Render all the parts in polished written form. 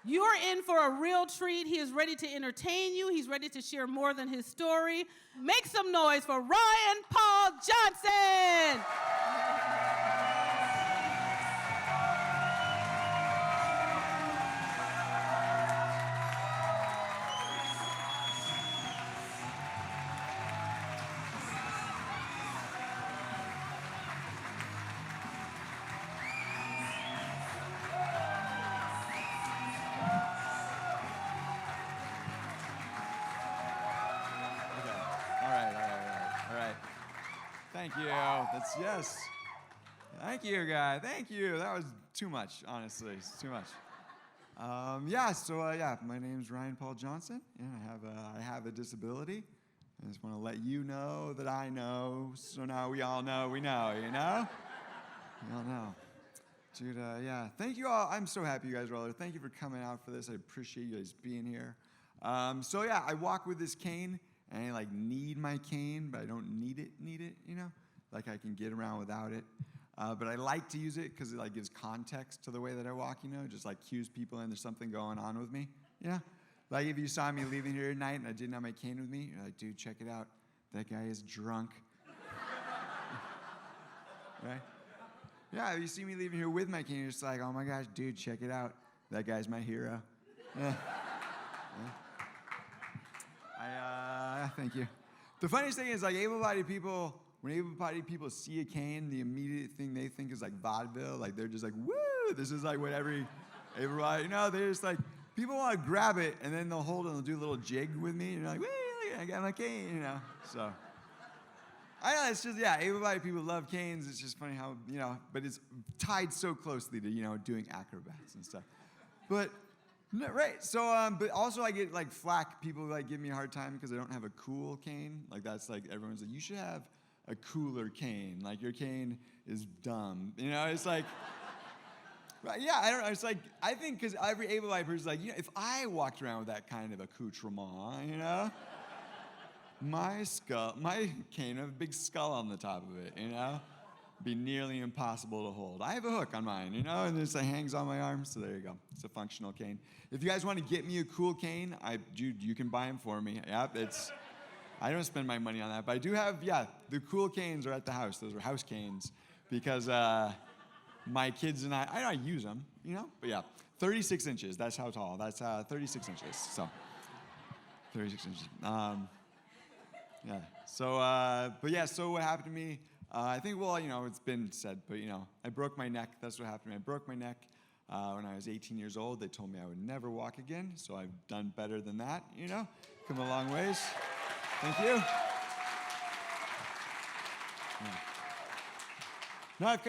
You're in for a real treat. He is ready to entertain you. He's ready to share more than his story. Make some noise for Ryan Paul Johnson. Thank you. Yes. Thank you, guy. Thank you. That was too much, honestly. It's too much. My name's Ryan Paul Johnson. Yeah, I have a disability. I just want to let you know that I know. So now we all know we know, you know? We all know. Dude, thank you all. I'm so happy you guys are all there. Thank you for coming out for this. I appreciate you guys being here. I walk with this cane. And I need my cane, but I don't need it, you know? Like I can get around without it. But I like to use it because it gives context to the way that I walk, you know? Just cues people in there's something going on with me, you know? Like if you saw me leaving here tonight and I didn't have my cane with me, you're like, dude, check it out. That guy is drunk. Right? Yeah, if you see me leaving here with my cane, you're just like, oh my gosh, dude, check it out. That guy's my hero. Yeah. Thank you. The funniest thing is able-bodied people, when able-bodied people see a cane, the immediate thing they think is vaudeville. They're just woo, this is what every able-bodied, you know, they're just people want to grab it and then they'll hold it and they'll do a little jig with me. And you're woo, I got my cane, you know, so. I know, it's just, able-bodied people love canes. It's just funny how, you know, but it's tied so closely to, you know, doing acrobats and stuff. But, no, right, so, but also I get flack, people give me a hard time because I don't have a cool cane. That's everyone's you should have a cooler cane. Your cane is dumb. You know, it's right, yeah, I don't know, it's I think because every able-bodied person's you know, if I walked around with that kind of accoutrement, you know, my cane would have a big skull on the top of it, you know? Be nearly impossible to hold. I have a hook on mine, you know, and it hangs on my arm, so there you go. It's a functional cane. If you guys want to get me a cool cane, you can buy them for me. Yep, I don't spend my money on that, but I do have, the cool canes are at the house. Those are house canes because my kids and I use them, you know, but 36 inches, that's how tall. That's 36 inches, so 36 inches. So what happened to me, I think, well, you know, it's been said, but, you know, I broke my neck. That's what happened to me. I broke my neck when I was 18 years old. They told me I would never walk again, so I've done better than that, you know. Come a long ways. Thank you.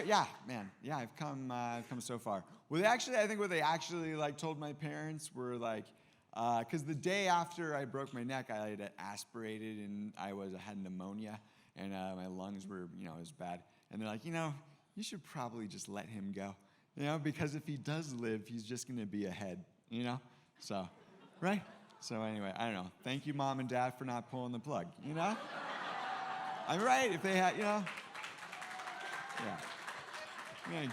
Yeah. No, I've come so far. Well, I think what they actually told my parents were because the day after I broke my neck, I had aspirated and I had pneumonia. And my lungs were, you know, it was bad. And they're you know, you should probably just let him go. You know, because if he does live, he's just going to be ahead, you know? So, right? So anyway, I don't know. Thank you, Mom and Dad, for not pulling the plug, you know? I'm right, if they had, you know? Yeah.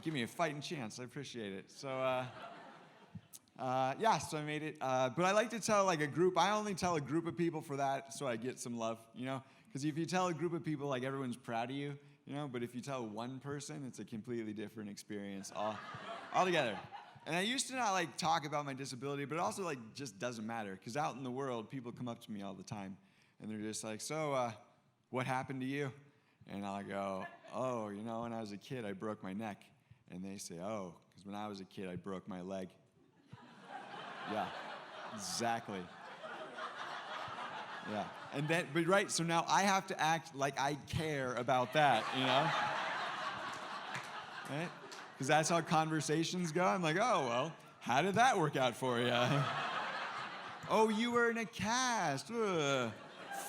Give me a fighting chance. I appreciate it. So, so I made it. But I like to tell I only tell a group of people for that so I get some love, you know? Because if you tell a group of people, everyone's proud of you, you know? But if you tell one person, it's a completely different experience altogether. And I used to not talk about my disability, but it also just doesn't matter. Because out in the world, people come up to me all the time. And they're just so, what happened to you? And I'll go, oh, you know, when I was a kid, I broke my neck. And they say, oh, because when I was a kid, I broke my leg. Yeah, exactly. Yeah, and then, but right, so now I have to act like I care about that, you know? Right? Because that's how conversations go. I'm oh, well, how did that work out for you? Oh, you were in a cast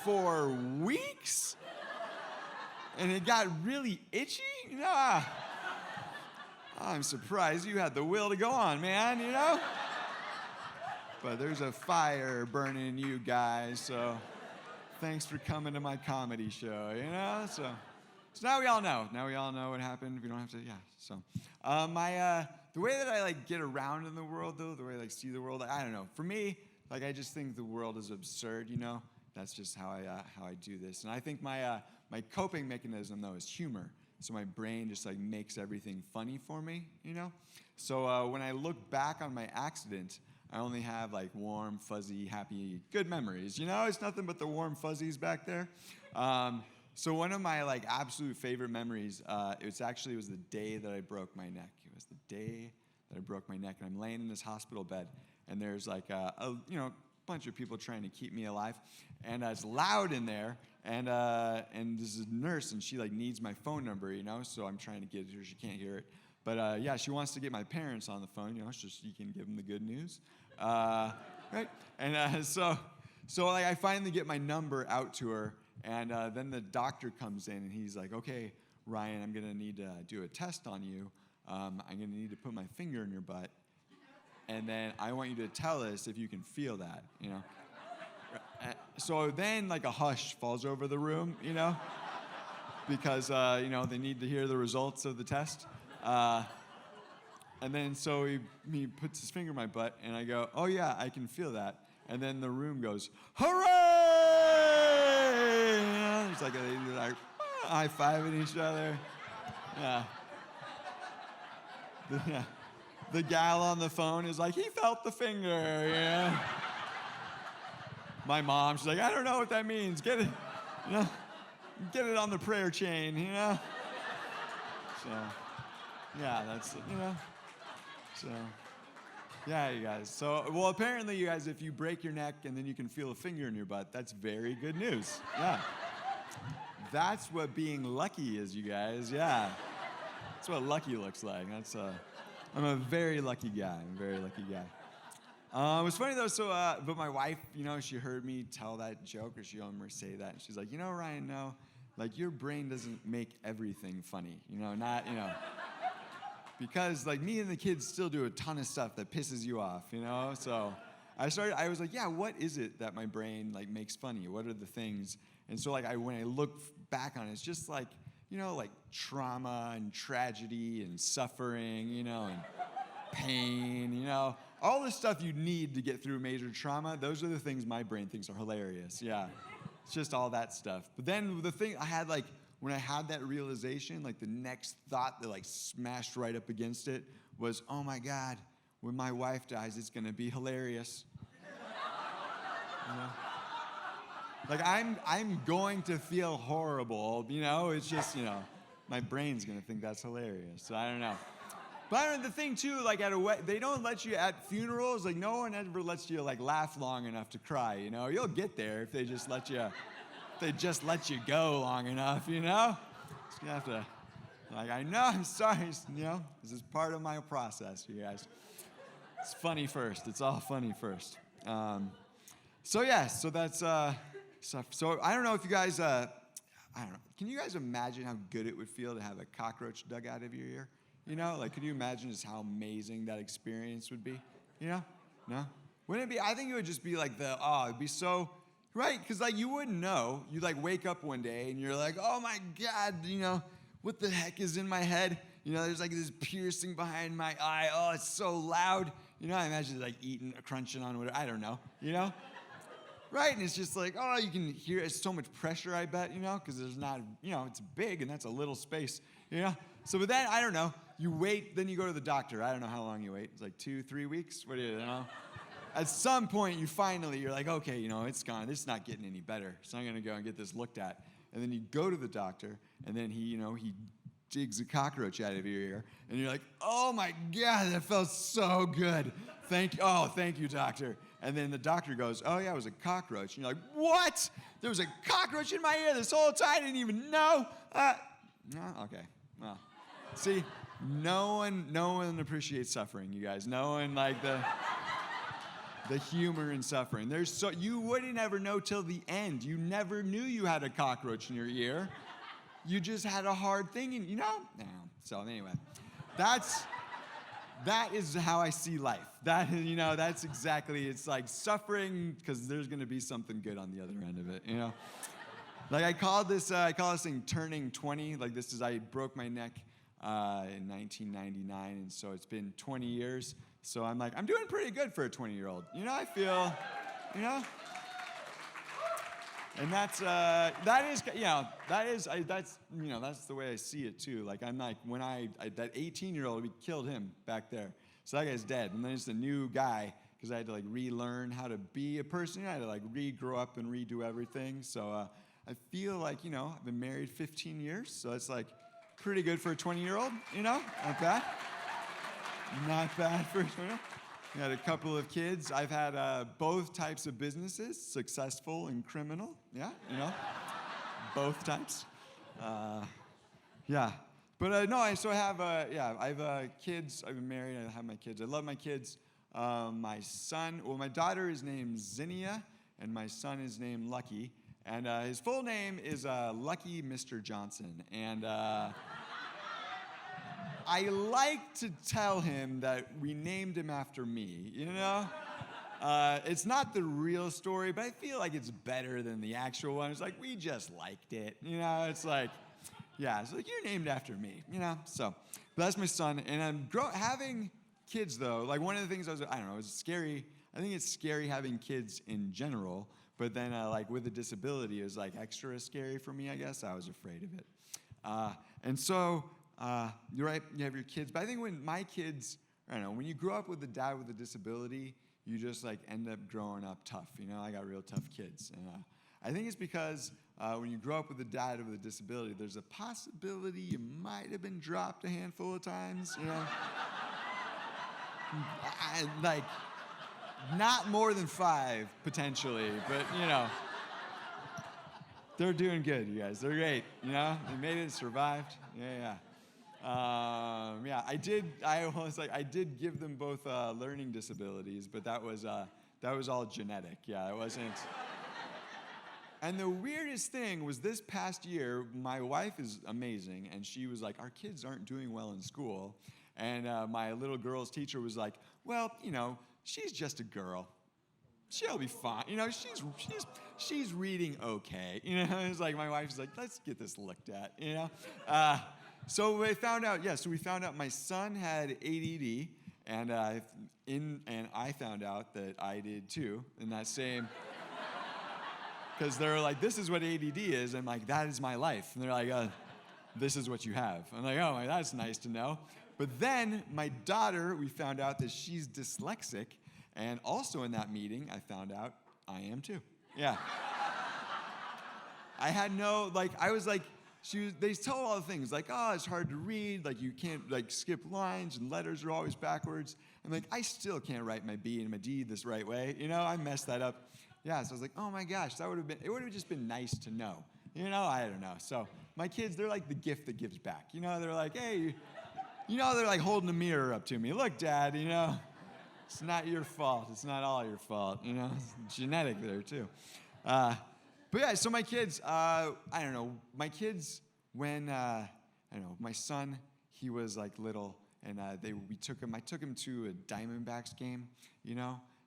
for weeks? And it got really itchy? Nah. I'm surprised you had the will to go on, man, you know? But there's a fire burning in you guys, so thanks for coming to my comedy show, you know? So now we all know. Now we all know what happened. We don't have to, So my the way that I like get around in the world, though, the way I like see the world, I don't know. For me, like I just think the world is absurd, you know. That's just how I do this. And I think my coping mechanism though is humor. So my brain just like makes everything funny for me, you know. So when I look back on my accident, I only have like warm, fuzzy, happy, good memories. You know, it's nothing but the warm fuzzies back there. So one of my like absolute favorite memories, it was the day that I broke my neck. It was the day that I broke my neck, and I'm laying in this hospital bed, and there's like a bunch of people trying to keep me alive, and it's loud in there, and there's a nurse, and she like needs my phone number, you know, so I'm trying to get it to her. She can't hear it, but yeah, she wants to get my parents on the phone, you know, so she can give them the good news, right? And so like I finally get my number out to her. And then the doctor comes in, and he's like, okay, Ryan, I'm going to need to do a test on you. I'm going to need to put my finger in your butt. And then I want you to tell us if you can feel that, you know. So then, like, a hush falls over the room, you know, because, you know, they need to hear the results of the test. And then so he puts his finger in my butt, and I go, oh, yeah, I can feel that. And then the room goes, hooray! It's like they're like high-fiving each other. Yeah. The gal on the phone is like, he felt the finger, yeah. My mom, she's like, I don't know what that means. Get it, you know, get it on the prayer chain, you know. So, yeah, that's, you know. So, yeah, you guys. So, well, apparently, you guys, if you break your neck and then you can feel a finger in your butt, that's very good news. Yeah. That's what being lucky is, you guys. Yeah. That's what lucky looks like. I'm a very lucky guy. I'm a very lucky guy. It was funny, though, but my wife, you know, she heard me tell that joke, or she heard me say that, and she's like, you know, Ryan, no, like, your brain doesn't make everything funny, you know, not, you know. Because, like, me and the kids still do a ton of stuff that pisses you off, you know? So I was like, yeah, what is it that my brain, like, makes funny? What are the things? And so, like, when I look back on it, it's just, like, you know, like, trauma and tragedy and suffering, you know, and pain, you know? All the stuff you need to get through major trauma, those are the things my brain thinks are hilarious, yeah. It's just all that stuff. But then the thing I had, like, when I had that realization, like the next thought that like smashed right up against it was, oh my God, when my wife dies, it's gonna be hilarious. You know? Like I'm going to feel horrible, you know? It's just, you know, my brain's gonna think that's hilarious. So I don't know. But I don't know, the thing too, like at a wedding, they don't let you at funerals, like no one ever lets you like laugh long enough to cry, you know? You'll get there if they just let you go long enough, you know? Just gonna have to, like, I know, I'm sorry, you know? This is part of my process, you guys. It's funny first. It's all funny first. So yeah, so that's stuff. So I don't know if you guys, I don't know. Can you guys imagine how good it would feel to have a cockroach dug out of your ear? You know, like, could you imagine just how amazing that experience would be? You know? No? Wouldn't it be? I think it would just be like it'd be so, right? Because, like, you wouldn't know. You, like, wake up one day and you're like, oh, my God, you know, what the heck is in my head? You know, there's, like, this piercing behind my eye. Oh, it's so loud. You know, I imagine, like, eating, crunching on whatever. I don't know, you know? Right? And it's just like, oh, you can hear it's so much pressure, I bet, you know, because there's not, you know, it's big and that's a little space, you know? So, but then, I don't know. You wait, then you go to the doctor. I don't know how long you wait. It's like 2-3 weeks. What do you know? At some point, you're like, okay, you know, it's gone. It's not getting any better. So I'm going to go and get this looked at. And then you go to the doctor, and then he digs a cockroach out of your ear. And you're like, oh, my God, that felt so good. Thank you, doctor. And then the doctor goes, oh, yeah, it was a cockroach. And you're like, what? There was a cockroach in my ear this whole time? I didn't even know. No? Okay. Well, see, no one appreciates suffering, you guys. No one, like, the humor in suffering. You wouldn't ever know till the end. You never knew you had a cockroach in your ear. You just had a hard thing, and you know? No. So anyway, that is how I see life. That's exactly, it's like suffering, because there's going to be something good on the other end of it, you know? Like I call this thing turning 20. Like I broke my neck in 1999, and so it's been 20 years. So I'm like, I'm doing pretty good for a 20-year-old. I feel, and that's the way I see it too. Like I'm like, when that 18-year-old, we killed him back there. So that guy's dead, and then it's a new guy because I had to like relearn how to be a person. I had to like regrow up and redo everything. So I feel like I've been married 15 years, so it's like pretty good for a 20-year-old. Not bad. Not bad for a 20-year-old. I had a couple of kids. I've had both types of businesses, successful and criminal. Yeah, both types. Yeah. But no, so I have, I have kids. I've been married. I have my kids. I love my kids. My daughter is named Zinnia, and my son is named Lucky. And his full name is Lucky Mr. Johnson. And I like to tell him that we named him after me, It's not the real story, but I feel like it's better than the actual one. It's like, we just liked it, It's like, yeah, it's like, you're named after me, So, but that's my son. And I'm having kids, though. Like, one of the things I don't know, it's scary. I think it's scary having kids in general. But then, like, with a disability, it was, like, extra scary for me, I guess. I was afraid of it. And so, you're right, you have your kids. But I think when my kids, I don't know, when you grow up with a dad with a disability, you just, like, end up growing up tough. I got real tough kids. And I think it's because when you grow up with a dad with a disability, there's a possibility you might have been dropped a handful of times, like, not more than 5, potentially, but, they're doing good, you guys. They're great, They made it, survived. Yeah. I did give them both learning disabilities, but that was all genetic. Yeah, it wasn't. And the weirdest thing was this past year, my wife is amazing, and she was like, our kids aren't doing well in school. And my little girl's teacher was like, well, she's just a girl. She'll be fine. She's reading okay. It's like my wife's like, let's get this looked at. So we found out. Yeah. So we found out my son had ADD, and I found out that I did too. In that same. Because they're like, this is what ADD is. I'm like, that is my life. And they're like, this is what you have. I'm like, oh, that's nice to know. But then my daughter, we found out that she's dyslexic. And also in that meeting, I found out I am too. Yeah. I had I was like, they told all the things, like, oh, it's hard to read, like, you can't, like, skip lines, and letters are always backwards. I'm like, I still can't write my B and my D this right way. I messed that up. Yeah, so I was like, oh my gosh, it would have just been nice to know. I don't know. So my kids, they're like the gift that gives back. They're like, hey, they're like holding a mirror up to me. Look, Dad, it's not your fault. It's not all your fault. It's genetic there too. But yeah, so my kids, I don't know. My kids, when, my son, he was like little, and I took him to a Diamondbacks game,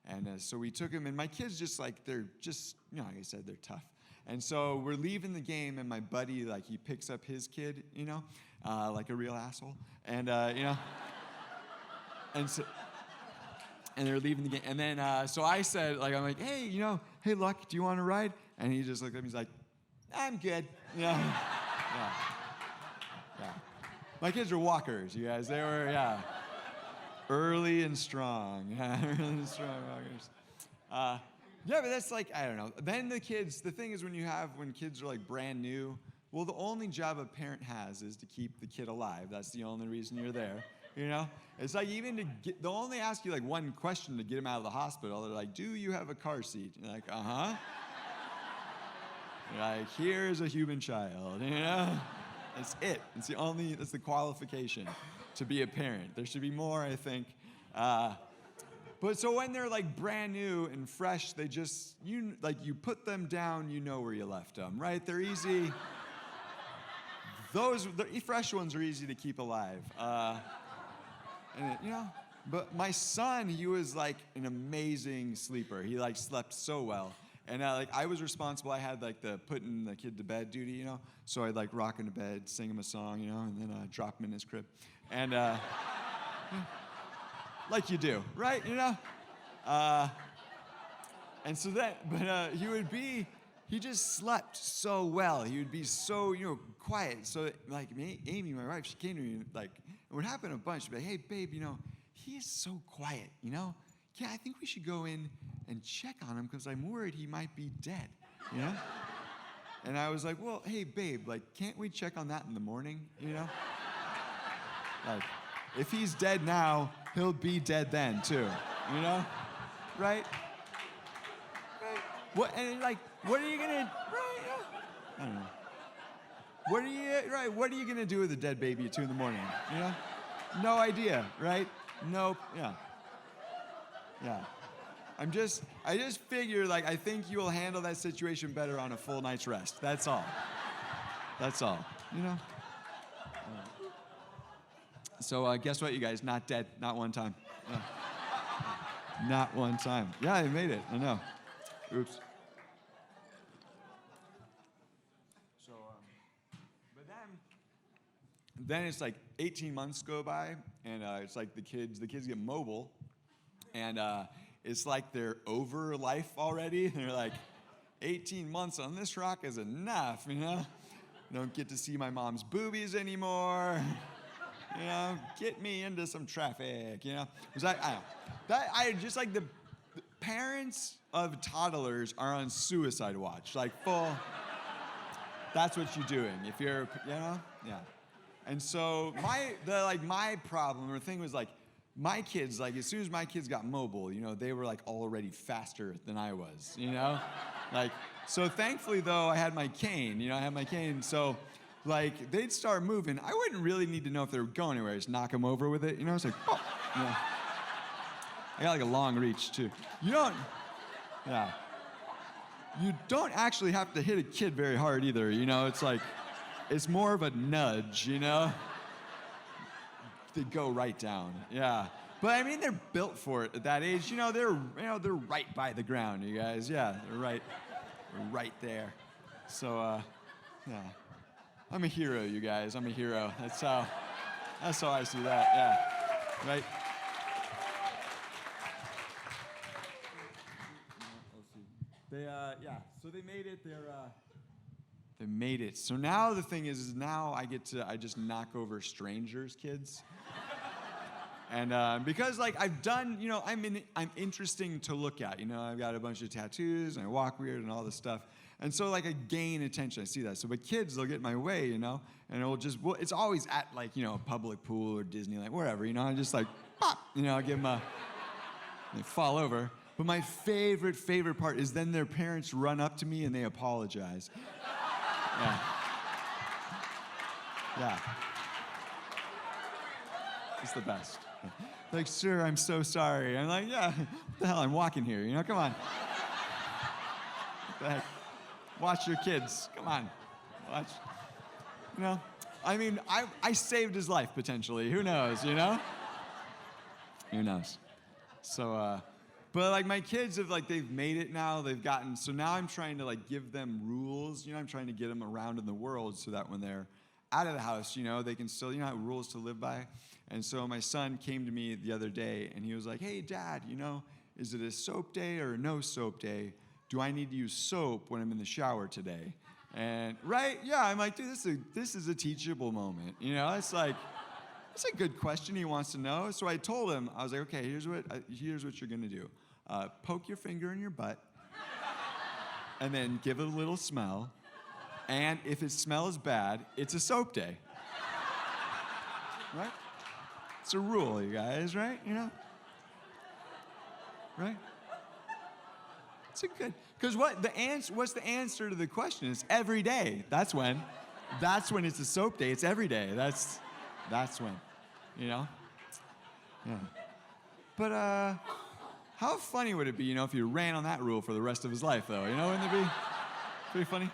And so we took him, and my kids they're just, like I said, they're tough. And so we're leaving the game, and my buddy, like, he picks up his kid, like a real asshole. And, and they're leaving the game. And then, so I said, like, I'm like, hey, hey, Luck, do you want to ride? And he just looked at me, he's like, I'm good. Yeah. My kids are walkers, you guys. They were, early and strong. Early and strong walkers. But that's like, I don't know. Then the thing is when kids are like brand new, well, the only job a parent has is to keep the kid alive. That's the only reason you're there. It's like they'll only ask you like one question to get him out of the hospital. They're like, do you have a car seat? You're like, uh-huh. You're like, here's a human child, That's it. That's the qualification to be a parent. There should be more, I think. But so when they're like brand new and fresh, they just, you put them down, where you left them, right? They're easy. The fresh ones are easy to keep alive. But my son, he was like an amazing sleeper. He like slept so well. And like I was responsible. I had like the putting the kid to bed duty, you know. So I'd like rock him to bed, sing him a song, you know, and then drop him in his crib, and like you do, right? You know. And so that, but he just slept so well. He would be so, you know, quiet. So like Amy, my wife, she came to me and like, it would happen a bunch. She'd be like, hey babe, you know, he is so quiet, you know. Yeah, I think we should go in and check on him because I'm worried he might be dead, you know. And I was like, well, hey babe, like, can't we check on that in the morning, you know? Like, if he's dead now, he'll be dead then too, you know, right? What and like, what are you gonna? Right? Yeah. I don't know. What are you gonna do with a dead baby at 2 a.m? You know? No idea, right? Nope. Yeah. Yeah. I just figure like I think you will handle that situation better on a full night's rest. That's all. That's all. You know. So guess what, you guys? Not dead. Not one time. Yeah. Not one time. Yeah, I made it. I know. Oops. So, but then it's like 18 months go by, and it's like the kids get mobile, and it's like they're over life already. And they're like, 18 months on this rock is enough, you know? Don't get to see my mom's boobies anymore. You know, get me into some traffic, you know? It was like, I just like the parents of toddlers are on suicide watch, like full. That's what you're doing if you're, you know, yeah. And so my problem or thing was like, my kids, like as soon as my kids got mobile, you know, they were like already faster than I was, you know, like. So thankfully though, I had my cane, you know, so. Like, they'd start moving. I wouldn't really need to know if they were going anywhere. Just knock them over with it. You know, it's like, oh. You know. I got like a long reach, too. You don't actually have to hit a kid very hard either. You know, it's like, it's more of a nudge, you know? They go right down, yeah. But I mean, they're built for it at that age. They're right by the ground, you guys. Yeah, they're right there. So, yeah. I'm a hero, you guys. I'm a hero. That's how I see that. Yeah. Right? Let's see. So they made it. They made it. So now the thing is now I just knock over strangers' kids. And because like I've done, you know, I'm interesting to look at. You know, I've got a bunch of tattoos and I walk weird and all this stuff. And so, like, I gain attention. I see that. So, but kids, they'll get in my way, you know, and it's always at, like, you know, a public pool or Disneyland, wherever, you know, I just, like, pop, you know, I give them they fall over. But my favorite part is then their parents run up to me and they apologize. Yeah. Yeah. It's the best. Like, sir, I'm so sorry. I'm like, yeah, what the hell, I'm walking here, you know, come on. What the heck? Watch your kids. Come on. Watch. You know? I mean, I saved his life, potentially. Who knows, you know? Who knows? So, but, like, my kids they've made it now. So now I'm trying to, like, give them rules. You know, I'm trying to get them around in the world so that when they're out of the house, you know, they can still, you know, have rules to live by. And so my son came to me the other day, and he was like, hey, Dad, you know, is it a soap day or a no soap day? Do I need to use soap when I'm in the shower today? And, right? Yeah, I'm like, dude, this is a teachable moment. You know, it's like, it's a good question he wants to know. So I told him, I was like, okay, here's what you're going to do. Poke your finger in your butt, and then give it a little smell. And if it smells bad, it's a soap day. Right? It's a rule, you guys, right? You know? Right? It's a good, because what's the answer to the question? It's every day. That's when it's a soap day. It's every day. That's when, you know? Yeah. But how funny would it be, you know, if you ran on that rule for the rest of his life, though? You know, wouldn't it be pretty funny?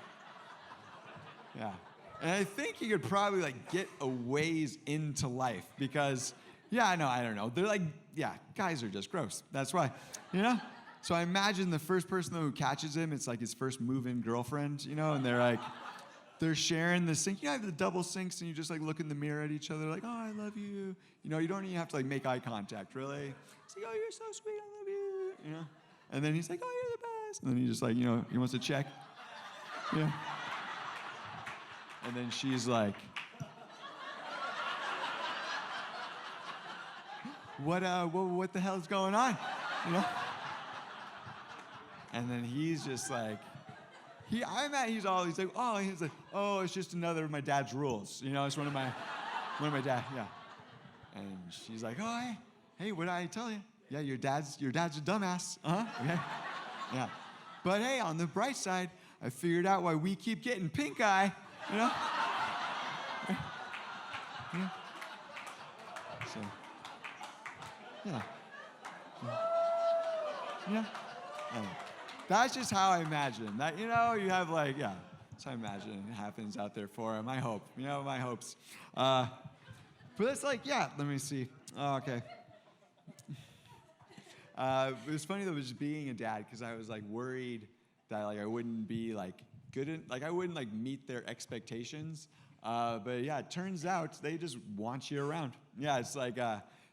Yeah. And I think he could probably, like, get a ways into life because, yeah, no, I don't know. They're like, yeah, guys are just gross. That's why, you know? So I imagine the first person who catches him, it's like his first move-in girlfriend, and they're sharing the sink. You have the double sinks, and you just like look in the mirror at each other, like, oh, I love you. You don't even have to like make eye contact, really. It's like, oh, you're so sweet, I love you. And then he's like, oh, you're the best. And then he just like, he wants to check. And then she's like, what the hell's going on? And then he's just like, he's like, oh, it's just another of my dad's rules. It's one of my dad, yeah. And she's like, oh, hey, what did I tell you? Yeah, your dad's a dumbass, okay, yeah. But hey, on the bright side, I figured out why we keep getting pink eye, So, yeah. That's just how I imagine that. You have like, yeah. That's how I imagine it happens out there for him. I hope. My hopes. But it's like, yeah. Let me see. Oh, okay. It was funny though, just being a dad, because I was like worried that like I wouldn't be like good, I wouldn't like meet their expectations. But yeah, it turns out they just want you around. Yeah, it's like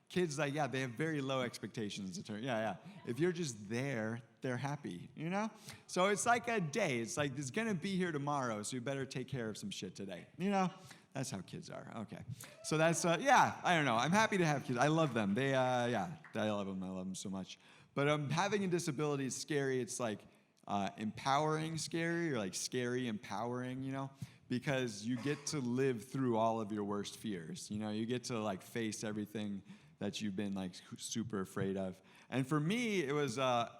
kids, like, yeah, they have very low expectations. Yeah. If you're just there, they're happy, So it's like a day. It's like, it's going to be here tomorrow, so you better take care of some shit today, That's how kids are. Okay. So that's, yeah, I don't know. I'm happy to have kids. I love them. I love them. I love them so much. But having a disability is scary. It's like empowering scary, or like scary empowering, because you get to live through all of your worst fears. You get to like face everything that you've been like super afraid of. And for me, it was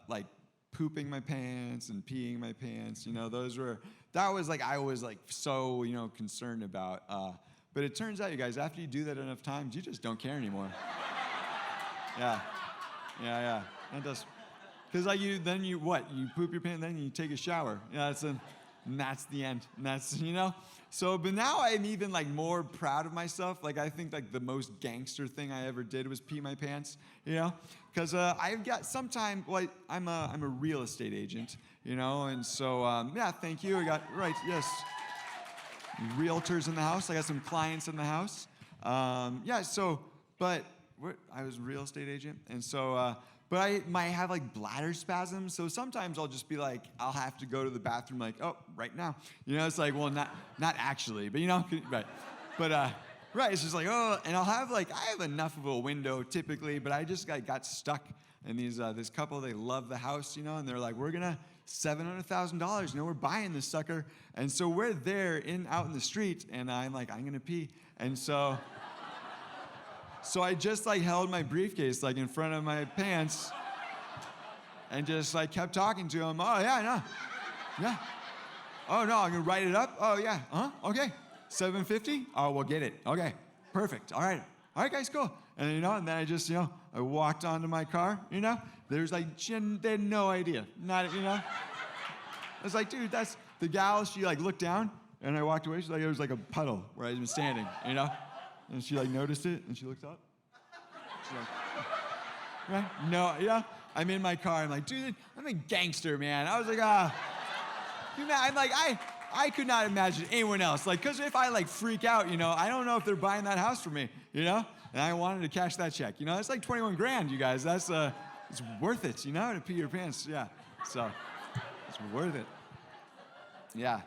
like pooping my pants and peeing my pants. That was like, I was like so, concerned about. But it turns out, you guys, after you do that enough times, you just don't care anymore. Yeah. That does. Because like you poop your pants, then you take a shower. Yeah, and that's the end. And that's, So, but now I'm even like more proud of myself. Like I think like the most gangster thing I ever did was pee my pants, Because I've got sometime, like I'm a real estate agent, and so, yeah, thank you. Yes. Realtors in the house. I got some clients in the house. Yeah, so, but I was a real estate agent, and so, but I might have like bladder spasms, so sometimes I'll just be like, I'll have to go to the bathroom like, oh, right now. It's like, well, not actually, but right. But right, it's just like, oh, and I have enough of a window typically, but I just got stuck. And this couple, they love the house, and they're like, we're gonna $700,000, we're buying this sucker. And so we're there out in the street, and I'm like, I'm gonna pee. And so I just like held my briefcase like in front of my pants and just like kept talking to him. Oh yeah, no. Yeah. Oh no, I'm gonna write it up. Oh yeah. Okay. $750? Oh, we'll get it. Okay. Perfect. All right, guys, cool. And and then I just, I walked onto my car, There's like, they had no idea. Not, I was like, dude, that's the gal, she like looked down and I walked away. She's like, it was like a puddle where I'd been standing, And she like noticed it and she looks up. She's like, right? No, I'm in my car. I'm like, dude, I'm a gangster, man. I was like, I'm like, I could not imagine anyone else. Like, because if I like freak out, I don't know if they're buying that house for me, And I wanted to cash that check, It's like 21 grand, you guys. That's, it's worth it, to pee your pants, yeah. So, it's worth it. Yeah.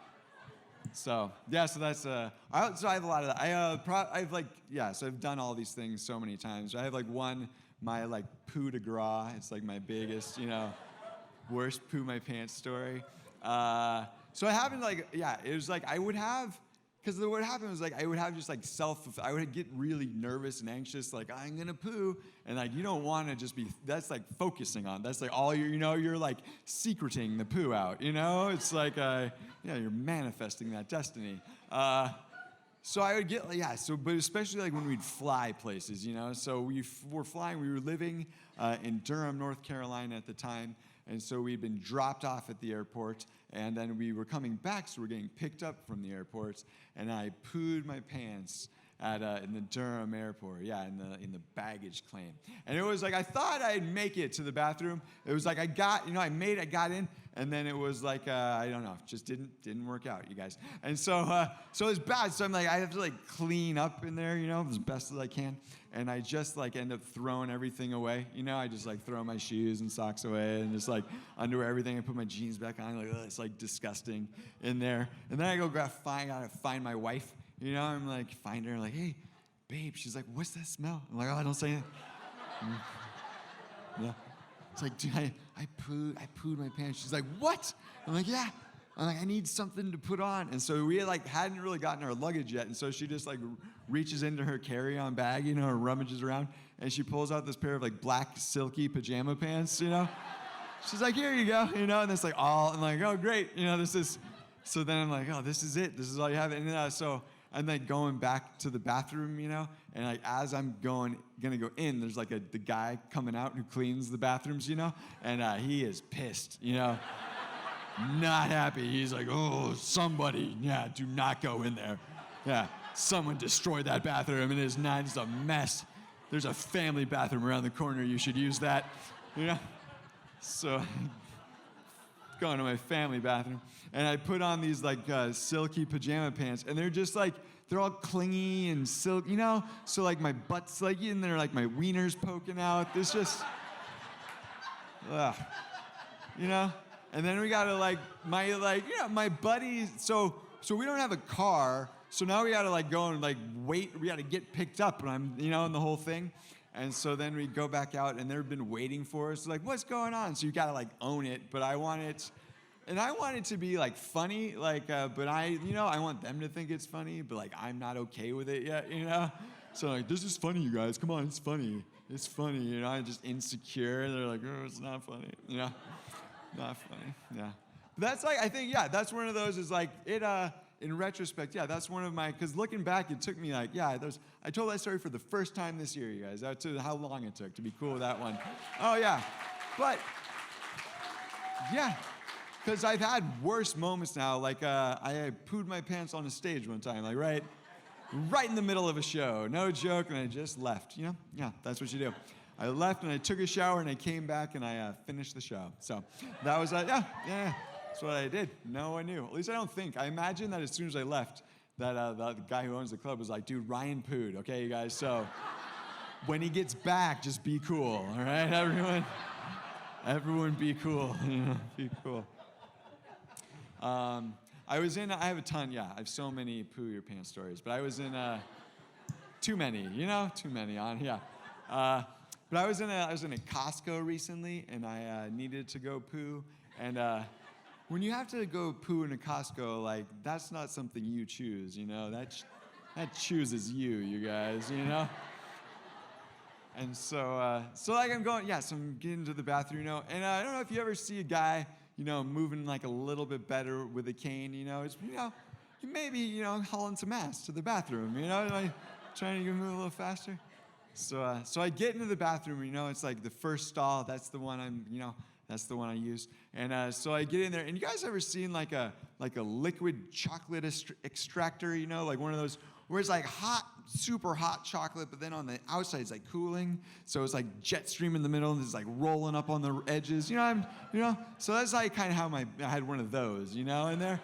So, yeah, so that's, so I have a lot of that. So I've done all these things so many times. I have like my like poo de gras. It's like my biggest, worst poo my pants story. So I happened it was like I would have, because what happened was like I would have just like I would get really nervous and anxious, like I'm gonna poo, and like you don't want to just be, that's like focusing on, that's like all you're like secreting the poo out, it's like you're manifesting that destiny. So I would get, but especially like when we'd fly places, so we were living in Durham, North Carolina at the time. And so we'd been dropped off at the airport, and then we were coming back, so we're getting picked up from the airport, and I pooed my pants in the Durham airport. Yeah, in the baggage claim. And it was like I thought I'd make it to the bathroom. It was like I got in, and then it was like I don't know, it just didn't work out, you guys. And so it was bad. So I'm like I have to like clean up in there, as best as I can. And I just like end up throwing everything away. I just like throw my shoes and socks away and just like underwear, everything. I put my jeans back on. Like, it's like disgusting in there. And then I gotta find my wife. I'm like, find her. I'm like, hey, babe. She's like, what's that smell? I'm like, oh, don't say it. Yeah. It's like, dude, I pooed my pants. She's like, what? I'm like, yeah. I'm like, I need something to put on. And so we hadn't really gotten our luggage yet. And so she just like reaches into her carry-on bag, or rummages around, and she pulls out this pair of like black silky pajama pants, She's like, here you go, and it's like I'm like, oh great, so then I'm like, oh, this is it. This is all you have. And so I'm like going back to the bathroom, and like as I'm gonna go in, there's like the guy coming out who cleans the bathrooms, and he is pissed, not happy. He's like, oh, somebody, do not go in there. Yeah, someone destroyed that bathroom, and it's a mess. There's a family bathroom around the corner. You should use that, So, going to my family bathroom, and I put on these like silky pajama pants, and they're just like, they're all clingy and silk, So like my butt's like in there, like my wiener's poking out. It's just, And then we gotta my buddy. So we don't have a car. So now we gotta like go and like wait. We gotta get picked up, and I'm in the whole thing. And so then we go back out, and they've been waiting for us. Like, what's going on? So you gotta like own it. But I want it to be like funny. Like, but I want them to think it's funny. But like I'm not okay with it yet. So like, this is funny, you guys. Come on, it's funny. It's funny. I'm just insecure. And they're like, oh, it's not funny. Not funny, yeah. That's like, I think, yeah, that's one of those is like, in retrospect, yeah, that's one of my, because looking back, it took me like, yeah, I told that story for the first time this year, you guys. That's how long it took to be cool with that one. Oh, yeah. But, yeah, because I've had worse moments now. Like, I pooed my pants on a stage one time, like right in the middle of a show. No joke, and I just left, Yeah, that's what you do. I left and I took a shower and I came back and I finished the show. So that was, yeah, that's what I did. No one knew. At least I don't think. I imagine that as soon as I left, that the guy who owns the club was like, dude, Ryan pooed, okay, you guys? So when he gets back, just be cool, all right, everyone? Everyone be cool, be cool. I have a ton, yeah, I have so many poo your pants stories, but I was in, too many on, yeah. But I was in a Costco recently, and I needed to go poo. And when you have to go poo in a Costco, like that's not something you choose, That chooses you guys, And so like I'm going, so I'm getting to the bathroom, And I don't know if you ever see a guy, moving like a little bit better with a cane, It's you maybe hauling some ass to the bathroom, like trying to move a little faster. So I get into the bathroom, it's like the first stall. That's the one that's the one I use. And so I get in there. And you guys ever seen like a liquid chocolate extractor? Like one of those where it's like hot, super hot chocolate, but then on the outside it's like cooling. So it's like jet stream in the middle, and it's like rolling up on the edges. So that's like kind of how I had one of those, in there.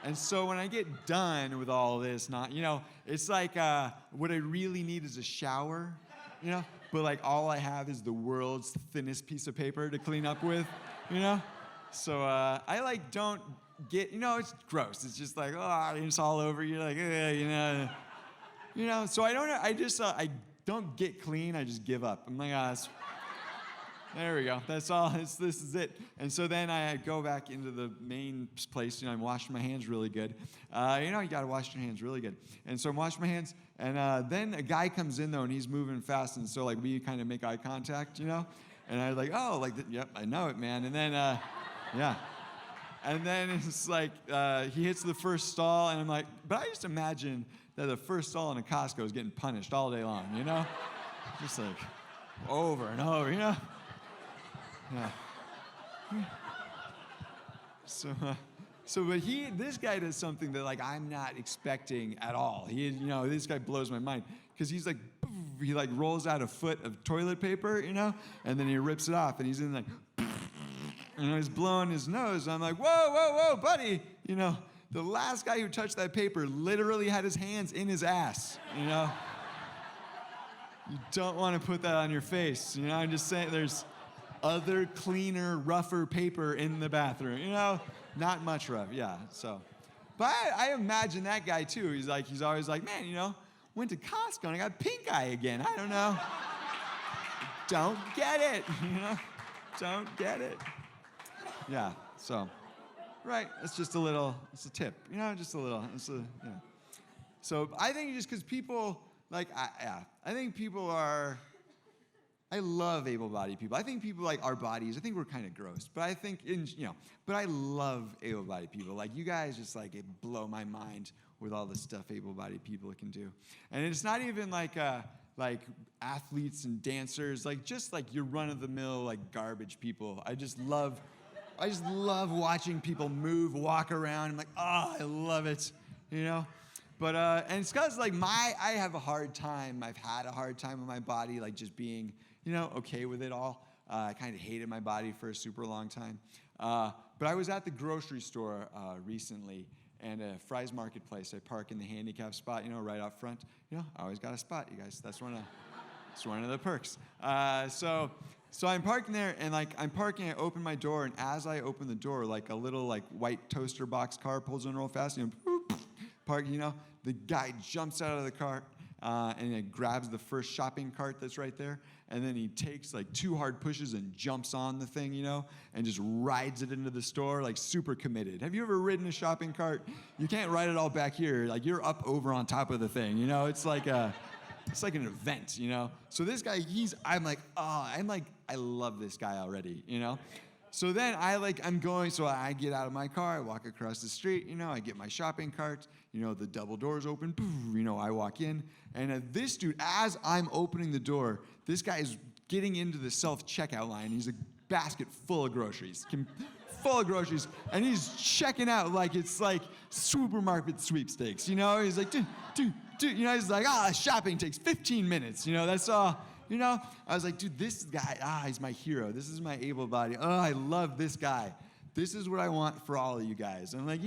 And so when I get done with all this, it's like what I really need is a shower. But like all I have is the world's thinnest piece of paper to clean up with, So I like don't get, it's gross. It's just like, oh, it's all over. You're like, So I don't get clean. I just give up. I'm like, there we go. That's all. This is it. And so then I go back into the main place. I'm washing my hands really good. You got to wash your hands really good. And so I'm washing my hands. And then a guy comes in, though, and he's moving fast. And so, like, we kind of make eye contact, And I was like, oh, like, yep, I know it, man. And then, yeah. And then it's like he hits the first stall. And I'm like, but I just imagine that the first stall in a Costco is getting punished all day long, Just like over and over, Yeah. But this guy does something that like I'm not expecting at all. This guy blows my mind because he's like, he like rolls out a foot of toilet paper, and then he rips it off, and he's in like, he's blowing his nose. And I'm like, whoa, buddy, the last guy who touched that paper literally had his hands in his ass, You don't want to put that on your face, I'm just saying there's other cleaner, rougher paper in the bathroom, Not much rough, yeah, so. But I imagine that guy too. He's always like, man, went to Costco and I got pink eye again. I don't know. Don't get it, Don't get it. Yeah, so, right, it's just it's a tip, just a little, So I think just because people, I think people I love able-bodied people. I think people like our bodies. I think we're kind of gross, but I think but I love able-bodied people. Like you guys, just it blow my mind with all the stuff able-bodied people can do. And it's not even like athletes and dancers, just your run-of-the-mill garbage people. I just love watching people move, walk around. I'm like, oh, I love it, But and it's because I have a hard time. I've had a hard time with my body, just being okay with it all. I kind of hated my body for a super long time. But I was at the grocery store recently, and Fry's Marketplace. I park in the handicap spot, right out front. I always got a spot, you guys. That's one of the perks. So I'm parking there, and I'm parking. I open my door, and as I open the door, a little white toaster box car pulls in real fast. Park. The guy jumps out of the cart and it grabs the first shopping cart that's right there, and then he takes 2 hard pushes and jumps on the thing, and just rides it into the store, super committed. Have you ever ridden a shopping cart? You can't ride it all back here. You're up over on top of the thing, It's like an event, So this guy, I love this guy already, So then so I get out of my car, I walk across the street, I get my shopping cart, the double doors open, I walk in, and this dude, as I'm opening the door, this guy is getting into the self-checkout line. He's a basket full of groceries, and he's checking out like it's supermarket sweepstakes, He's like, dude, he's like, shopping takes 15 minutes, that's all. I was like, dude, this guy, he's my hero. This is my able-bodied. Oh, I love this guy. This is what I want for all of you guys. I'm like,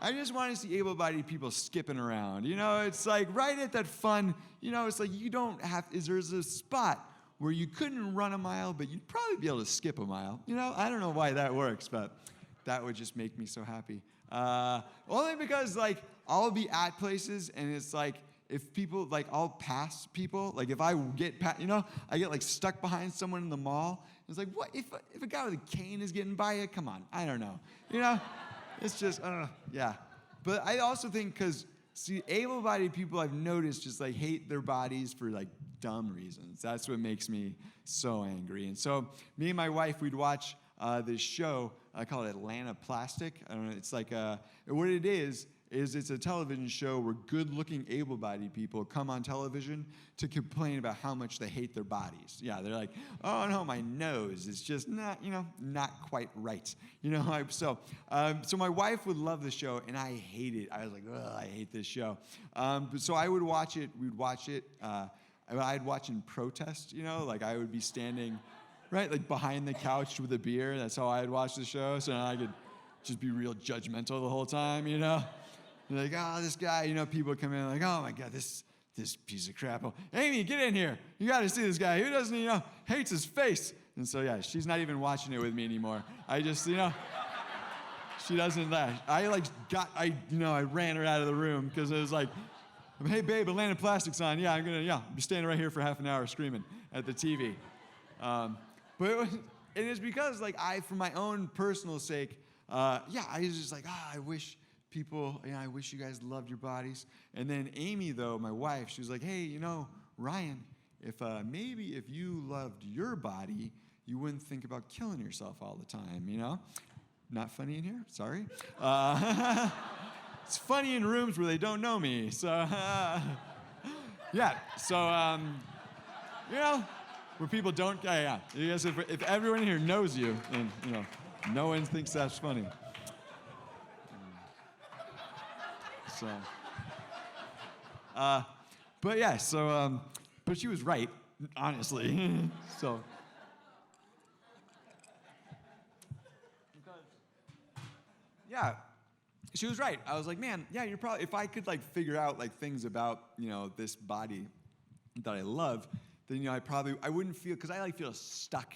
I just want to see able-bodied people skipping around. It's right at that fun, it's you don't have, there's a spot where you couldn't run a mile, but you'd probably be able to skip a mile. I don't know why that works, but that would just make me so happy. Only because, I'll be at places, and it's if people, I'll pass people, if I get, I get, stuck behind someone in the mall. It's what, if a guy with a cane is getting by you? Come on, I don't know. It's just, I don't know, yeah. But I also think, because, see, able-bodied people I've noticed just, hate their bodies for, dumb reasons. That's what makes me so angry. And so, me and my wife, we'd watch this show called Atlanta Plastic. I don't know, it's what it is it's a television show where good-looking, able-bodied people come on television to complain about how much they hate their bodies. Yeah, they're like, oh no, my nose is just not, not quite right. So my wife would love the show, and I hate it. I was like, ugh, I hate this show. So I would watch it. We'd watch it. I'd watch in protest. I would be standing, right, behind the couch with a beer. That's how I'd watch the show. So I could just be real judgmental the whole time. They're like, oh, this guy, people come in like, oh my God, this piece of crap. Oh, Amy, get in here. You got to see this guy. Who doesn't, hates his face. And so, yeah, she's not even watching it with me anymore. I just, she doesn't, I ran her out of the room because it was like, hey, babe, Atlanta Plastic's on. Yeah, I'm going to be standing right here for half an hour screaming at the TV. But it is because, for my own personal sake, I was just like, I wish people, I wish you guys loved your bodies. And then Amy, though, my wife, she was like, hey, Ryan, maybe if you loved your body, you wouldn't think about killing yourself all the time, Not funny in here? Sorry. It's funny in rooms where they don't know me. So, yeah. So, where people don't, yeah. You guys, if everyone here knows you, then, no one thinks that's funny. So, but yeah, so, but she was right, honestly. So. Yeah, she was right. I was like, man, yeah, you're probably, if I could like figure out like things about, this body that I love, then, I wouldn't feel, because I like feel stuck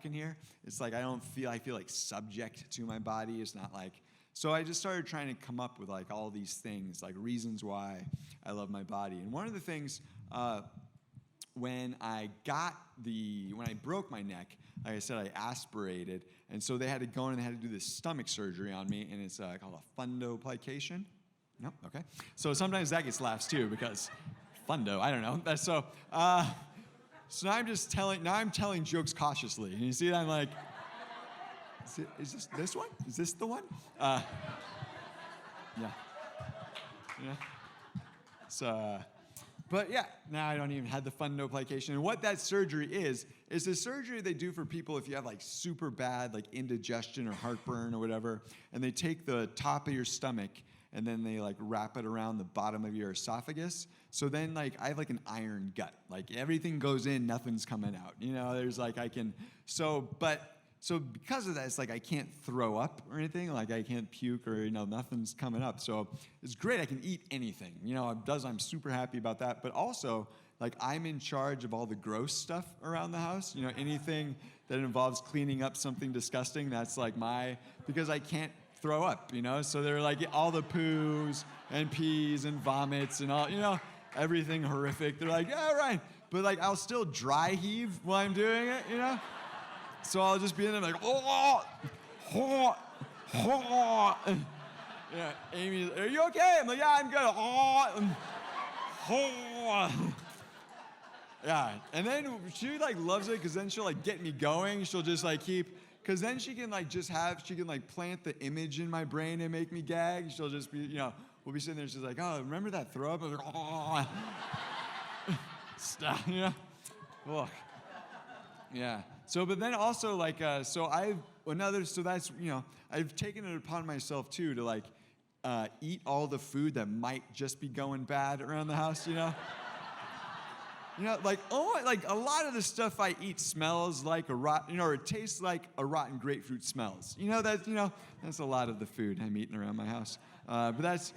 in here. It's like, I feel like subject to my body. It's not like, so I just started trying to come up with like all these things, like reasons why I love my body. And one of the things, when I broke my neck, like I said, I aspirated, and so they had to go in and they had to do this stomach surgery on me, and it's called a fundoplication. Nope, okay. So sometimes that gets laughs too, because fundo, I don't know. So now I'm telling jokes cautiously. And you see that I'm like, is this one? Is this the one? Yeah. Yeah. So, but yeah, now I don't even have the fundoplication. And what that surgery is a surgery they do for people if you have like super bad like indigestion or heartburn or whatever, and they take the top of your stomach and then they like wrap it around the bottom of your esophagus. So then like I have like an iron gut. Like everything goes in, nothing's coming out. There's like so because of that, it's like I can't throw up or anything. Like I can't puke or, nothing's coming up. So it's great. I can eat anything. I'm super happy about that. But also, like I'm in charge of all the gross stuff around the house. Anything that involves cleaning up something disgusting, that's like because I can't throw up, So they're like all the poos and pees and vomits and all, everything horrific. They're like, yeah, right. But like I'll still dry heave while I'm doing it, So I'll just be in there like, oh. Yeah, Amy, are you okay? I'm like, yeah, I'm good. Yeah, and then she like loves it because then she'll like get me going. She'll just like because then she can plant the image in my brain and make me gag. She'll just be, we'll be sitting there. She's like, oh, remember that throw up? I was like, oh. Stop, Look. Yeah. So, but then also like, that's, I've taken it upon myself too to like eat all the food that might just be going bad around the house, like a lot of the stuff I eat smells like a rotten, or it tastes like a rotten grapefruit smells. That's a lot of the food I'm eating around my house. But that's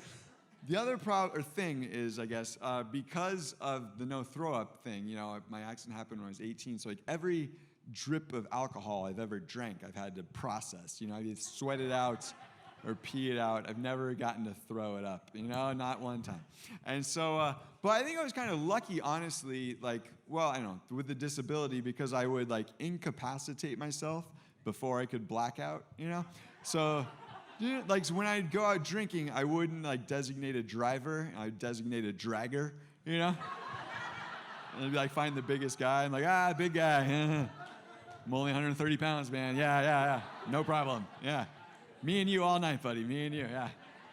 the other thing is, I guess, because of the no throw up thing. My accident happened when I was 18, so like every drip of alcohol I've ever drank, I've had to process. I've either sweat it out or pee it out. I've never gotten to throw it up, not one time. And so, but I think I was kind of lucky, honestly, I don't know, with the disability, because I would like incapacitate myself before I could black out, So, so when I'd go out drinking, I wouldn't like designate a driver, I'd designate a dragger, And I'd be like, find the biggest guy. I'm like, big guy. I'm only 130 pounds, man. Yeah. No problem. Yeah. Me and you all night, buddy. Me and you, yeah.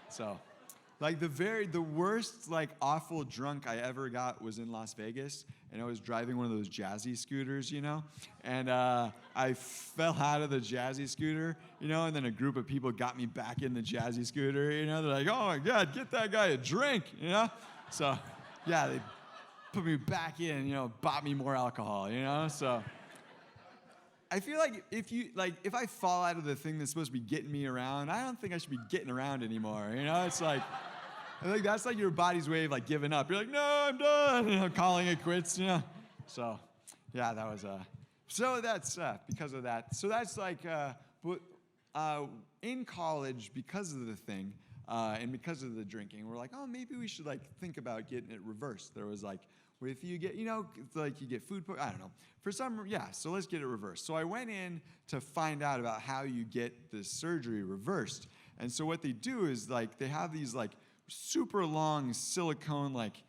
So, like the worst, like awful drunk I ever got was in Las Vegas, and I was driving one of those jazzy scooters, and I fell out of the jazzy scooter, and then a group of people got me back in the jazzy scooter, They're like, oh my God, get that guy a drink, So, yeah, they put me back in, bought me more alcohol, So I feel like if I fall out of the thing that's supposed to be getting me around, I don't think I should be getting around anymore. It's like, I think that's like your body's way of like giving up. You're like, no, I'm done. Calling it quits. So, yeah, that was so that's because of that. So that's like, in college, because of the thing, and because of the drinking, we're like, oh, maybe we should like think about getting it reversed. There was like, if you get, it's like you get food, I don't know. So let's get it reversed. So I went in to find out about how you get this surgery reversed. And so what they do is like, they have these like super long silicone like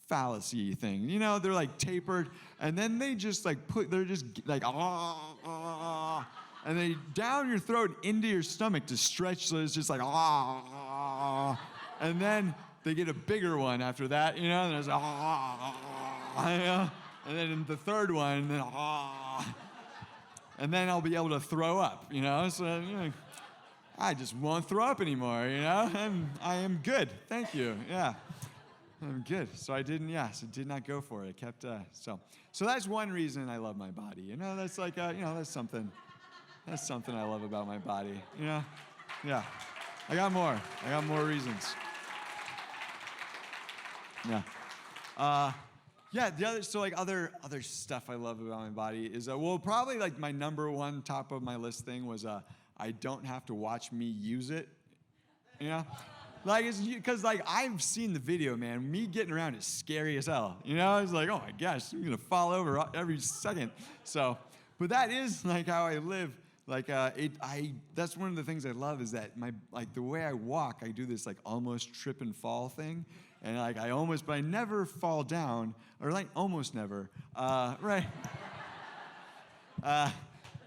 fallacy thing. They're like tapered, and then they just like they're just like, and they down your throat into your stomach to stretch, so it's just like, and then they get a bigger one after that, and there's and then the third one, and then I'll be able to throw up, So I just won't throw up anymore, you know? I am good. Thank you. Yeah. I'm good. So I did not go for it. I kept, so that's one reason I love my body. You know, that's like, that's something I love about my body. You know? Yeah. I got more reasons. Yeah. Other stuff I love about my body is, probably like my number one top of my list thing was, I don't have to watch me use it, you know? Like, it's because, like, I've seen the video, man. Me getting around is scary as hell, you know? It's like, oh my gosh, I'm gonna fall over every second. So, but that is, like, how I live. Like, that's one of the things I love is that the way I walk, I do this, like, almost trip and fall thing. And, like, but I never fall down, or, like, almost never, right? And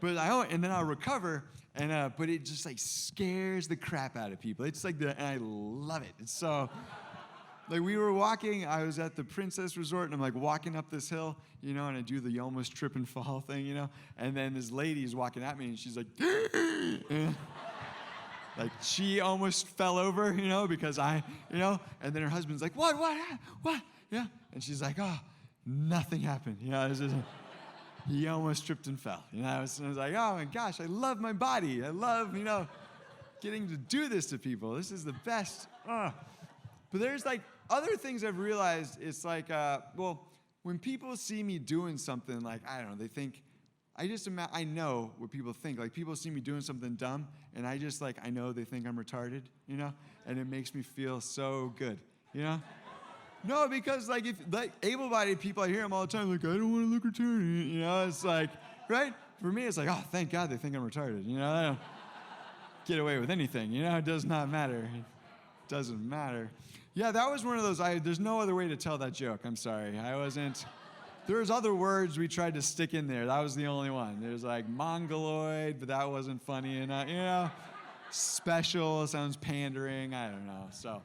then I'll recover, but it just, like, scares the crap out of people. It's like and I love it. It's so, like, we were walking, I was at the Princess Resort, and I'm, like, walking up this hill, you know, and I do the almost trip and fall thing, you know, and then this lady is walking at me, and she's like, like, she almost fell over, you know, because and then her husband's like, what, yeah, and she's like, oh, nothing happened, you know, he almost tripped and fell, you know, I was like, oh my gosh, I love my body, I love, you know, getting to do this to people, this is the best, But there's, like, other things I've realized, it's like, when people see me doing something, like, I don't know, they think, I know what people think. Like, people see me doing something dumb, and I just, like, I know they think I'm retarded, you know? And it makes me feel so good, you know? No, because, like, able-bodied people, I hear them all the time, like, I don't want to look retarded, you know? It's like, right? For me, it's like, oh, thank God they think I'm retarded, you know? I don't get away with anything, you know? It does not matter. It doesn't matter. Yeah, that was one of those, there's no other way to tell that joke. I'm sorry. There's other words we tried to stick in there. That was the only one. There's, like, mongoloid, but that wasn't funny enough, you know? Special sounds pandering. I don't know. So,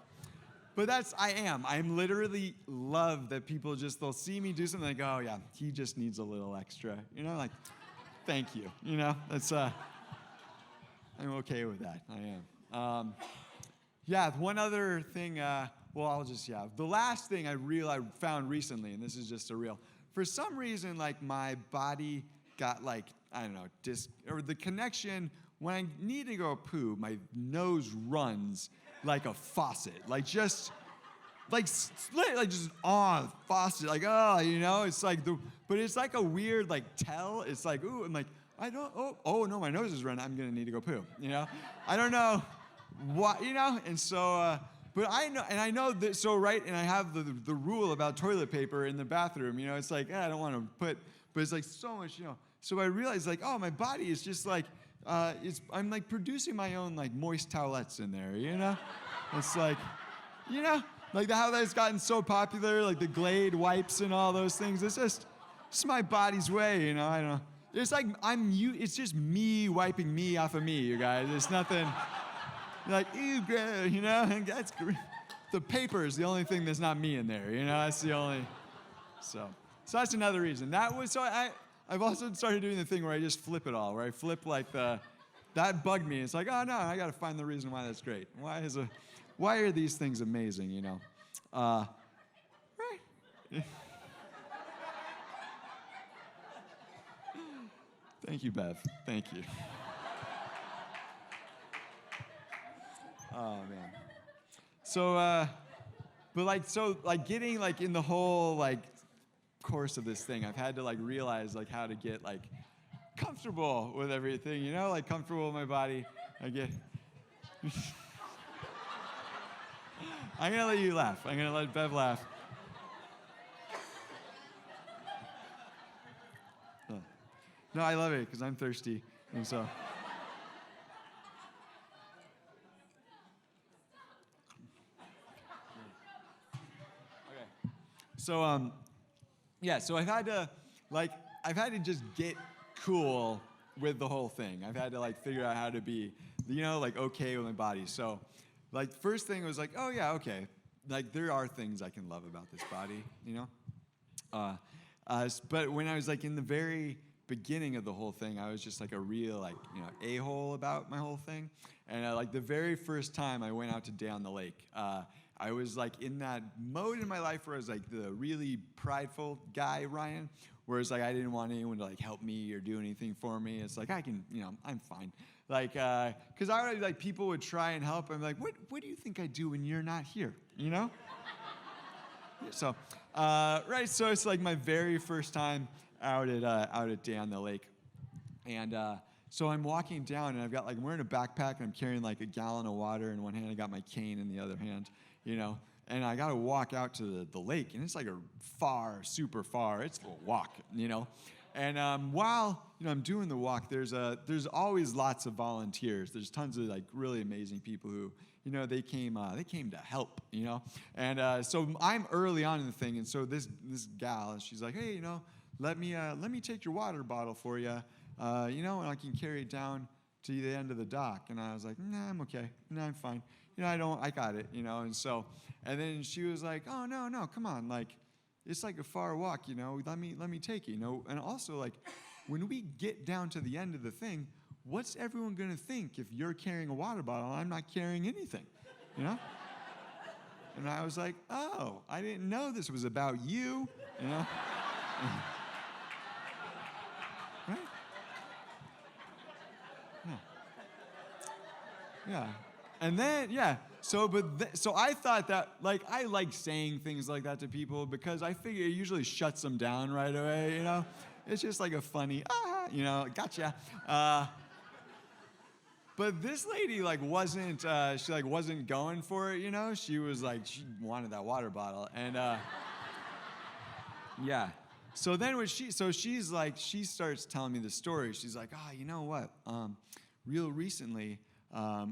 but I'm literally love that people they'll see me do something like, oh yeah, he just needs a little extra, you know? Like, thank you, you know? That's, I'm okay with that. I am. Yeah, one other thing, the last thing I found recently, and this is just a real, for some reason, like, my body got, like, I don't know, or the connection, when I need to go poo, my nose runs like a faucet, like, just, like, just on faucet, like, oh, you know, it's like but it's like a weird, like, tell, it's like, ooh, I'm like, oh no, my nose is running, I'm gonna need to go poo, you know? I don't know what, you know, and so, but I know that, so, right, and I have the rule about toilet paper in the bathroom, you know, it's like, I don't want to but it's like so much, you know, so I realized, like, oh, my body is just like, I'm, like, producing my own, like, moist towelettes in there, you know? It's like, you know, like, how that's gotten so popular, like the Glade wipes and all those things, it's my body's way, you know, I don't know. It's like, it's just me wiping me off of me, you guys, it's nothing. Like, ew, you know, and that's great. The paper is the only thing that's not me in there, you know, that's the only, so that's another reason. I've also started doing the thing where I just flip it all, where I flip, like, that bugged me. It's like, oh no, I gotta find the reason why that's great. Why are these things amazing, you know? Right. Thank you, Bev, thank you. Oh, man. So, but, getting, like, in the whole, like, course of this thing, I've had to, like, realize, like, how to get, like, comfortable with everything, you know? Like, comfortable with my body. I'm gonna let you laugh. I'm gonna let Bev laugh. No, I love it, because I'm thirsty, and so... So, so I've had to just get cool with the whole thing. I've had to, like, figure out how to be, you know, like, okay with my body. So, like, first thing was like, oh yeah, okay. Like, there are things I can love about this body, you know? But when I was, like, in the very beginning of the whole thing, I was just like a real a-hole about my whole thing. And like the very first time I went out to day on the lake, I was like in that mode in my life where I was like the really prideful guy, Ryan, where it's like I didn't want anyone to like help me or do anything for me. It's like I can, I'm fine. Like, because I already like people would try and help. I'm like, what do you think I do when you're not here? So, right. So it's like my very first time out at day on the lake, and so I'm walking down, and I'm wearing a backpack, and I'm carrying like a gallon of water in one hand. I got my cane in the other hand, and I got to walk out to the lake, and it's like super far. It's a walk, And while I'm doing the walk, there's always lots of volunteers. There's tons of like really amazing people who they came to help, And so I'm early on in the thing, and so this gal, she's like, hey, let me take your water bottle for you, and I can carry it down to the end of the dock. And I was like, nah, I'm okay. No, I'm fine. I got it, And then she was like, oh, no, come on. Like, it's like a far walk, let me take you, And also, like, when we get down to the end of the thing, what's everyone going to think if you're carrying a water bottle and I'm not carrying anything, And I was like, oh, I didn't know this was about you, Right? Yeah. And then, so I thought that, like, I like saying things like that to people because I figure it usually shuts them down right away, It's just like a funny, gotcha. But this lady, like, wasn't going for it, She was like, she wanted that water bottle. And, yeah. So then she's like, she starts telling me the story. She's like, you know what? Real recently, I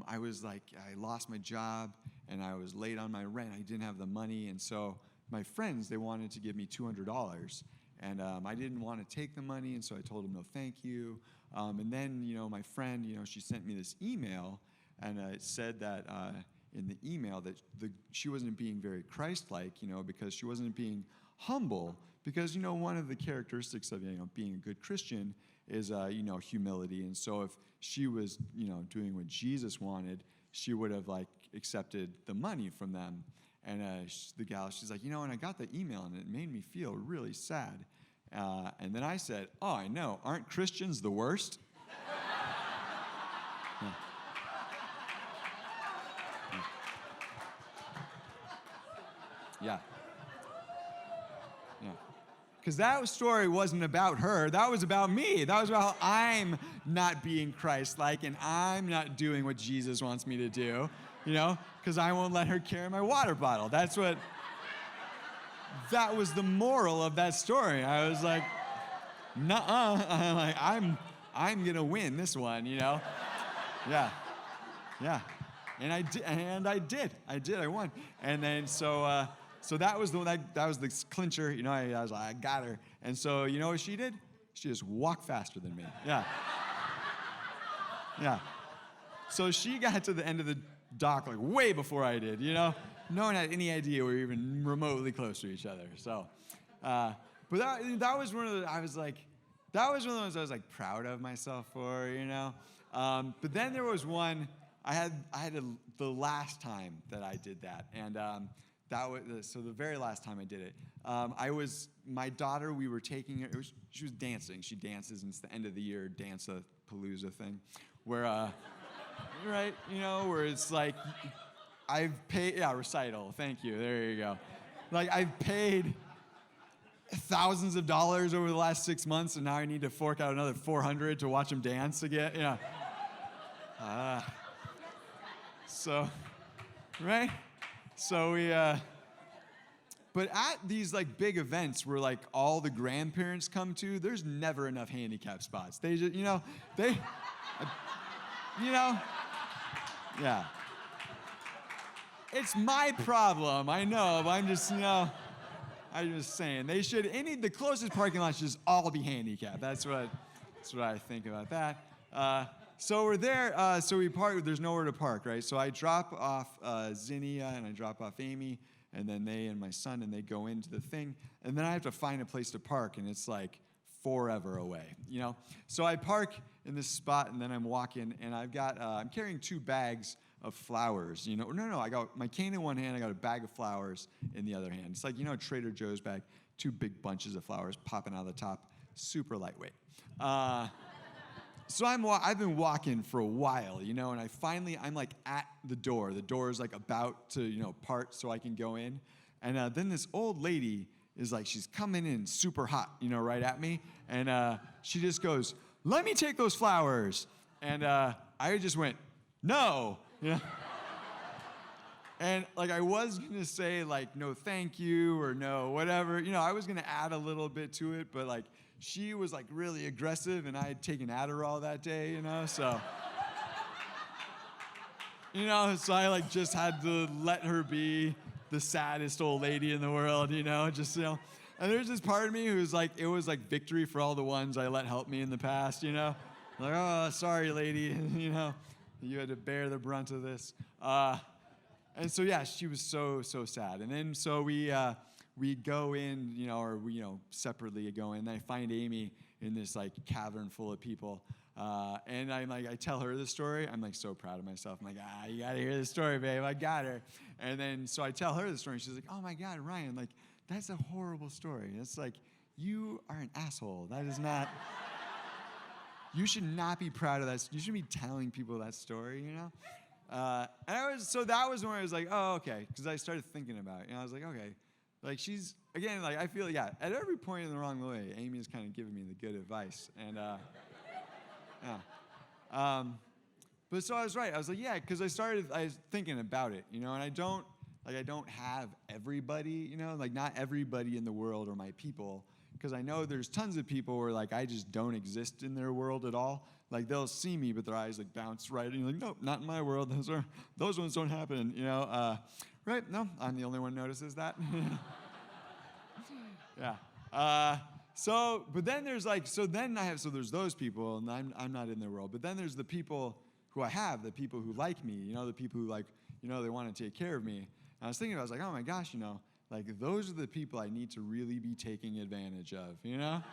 lost my job and I was late on my rent. I didn't have the money. And so my friends, they wanted to give me $200. And I didn't want to take the money. And so I told them, no, thank you. And then, my friend, she sent me this email. And it said that in the email that she wasn't being very Christ-like, because she wasn't being humble. Because, one of the characteristics of, being a good Christian is, humility. And so if she was, doing what Jesus wanted, she would have, like, accepted the money from them. And the gal, she's like, and I got the email, and it made me feel really sad. And then I said, oh, I know. Aren't Christians the worst? Yeah. Because that story wasn't about her. That was about me. That was about how I'm not being Christ-like and I'm not doing what Jesus wants me to do, because I won't let her carry my water bottle. That was the moral of that story. I was like, nuh-uh. I'm going to win this one, Yeah. And I did. I won. And then so that was the clincher, I was like, I got her. And so, you know what she did? She just walked faster than me. Yeah. Yeah. So she got to the end of the dock like way before I did, No one had any idea we were even remotely close to each other. So, but that was one of the, I was like, that was one of those I was like proud of myself for, But then there was one, the last time that I did that. And, so the very last time I did it, my daughter, we were taking her, she was dancing. She dances, and it's the end of the year dance-a-palooza thing, where, right, where it's like, I've paid, recital, thank you, there you go. Like, I've paid thousands of dollars over the last 6 months, and now I need to fork out another $400 to watch them dance again, So, right? So we, but at these like big events where like all the grandparents come to, there's never enough handicap spots. They just, yeah. It's my problem, I know, but I'm just saying, the closest parking lot should just all be handicapped. That's what I think about that. So we're there, so we park, there's nowhere to park, right? So I drop off Zinnia and I drop off Amy, and then they and my son, and they go into the thing, and then I have to find a place to park, and it's like forever away, you know? So I park in this spot, and then I'm walking, and I'm carrying 2 bags of flowers, you know? No, I got my cane in one hand, I got a bag of flowers in the other hand. It's like, you know, a Trader Joe's bag, 2 big bunches of flowers popping out of the top, super lightweight. So I've been walking for a while, you know, and I'm like at the door. The door is like about to, you know, part so I can go in. And then this old lady is like, she's coming in super hot, you know, right at me. And she just goes, "Let me take those flowers." And I just went, "No," you know. And like I was gonna say like, "No, thank you," or "No, whatever." You know, I was gonna add a little bit to it, but like, she was like really aggressive, and I had taken Adderall that day, you know, so. You know, so I like just had to let her be the saddest old lady in the world, you know, just, you know. And there's this part of me who's like, it was like victory for all the ones I let help me in the past, you know. Like, "Oh, sorry, lady," you know, "you had to bear the brunt of this." And so, yeah, she was so sad. And then so we go in, you know, or we, you know, separately go in. And I find Amy in this like cavern full of people. And I'm like, I tell her the story. I'm like so proud of myself. I'm like, "You gotta hear the story, babe. I got her." And then so I tell her the story. And she's like, "Oh my God, Ryan, like that's a horrible story. It's like, you are an asshole. That is not, you should not be proud of that. You should be telling people that story, you know?" And that was when I was like, "Oh, okay," because I started thinking about it. And I was like, okay, like she's, again, like I feel, yeah, at every point in the wrong way, Amy is kind of giving me the good advice. And yeah. But so I was right. I was like, yeah, because I was thinking about it, you know, and I don't have everybody, you know, like not everybody in the world are my people, because I know there's tons of people where like I just don't exist in their world at all. Like they'll see me, but their eyes like bounce right, and you're like, "Nope, not in my world. Those ones don't happen," you know. Right? No, I'm the only one who notices that. Yeah. But then there's like, there's those people, and I'm not in their world. But then there's the people who I have, the people who like me, you know, the people who like, you know, they want to take care of me. And I was thinking, I was like, oh my gosh, you know, like those are the people I need to really be taking advantage of, you know?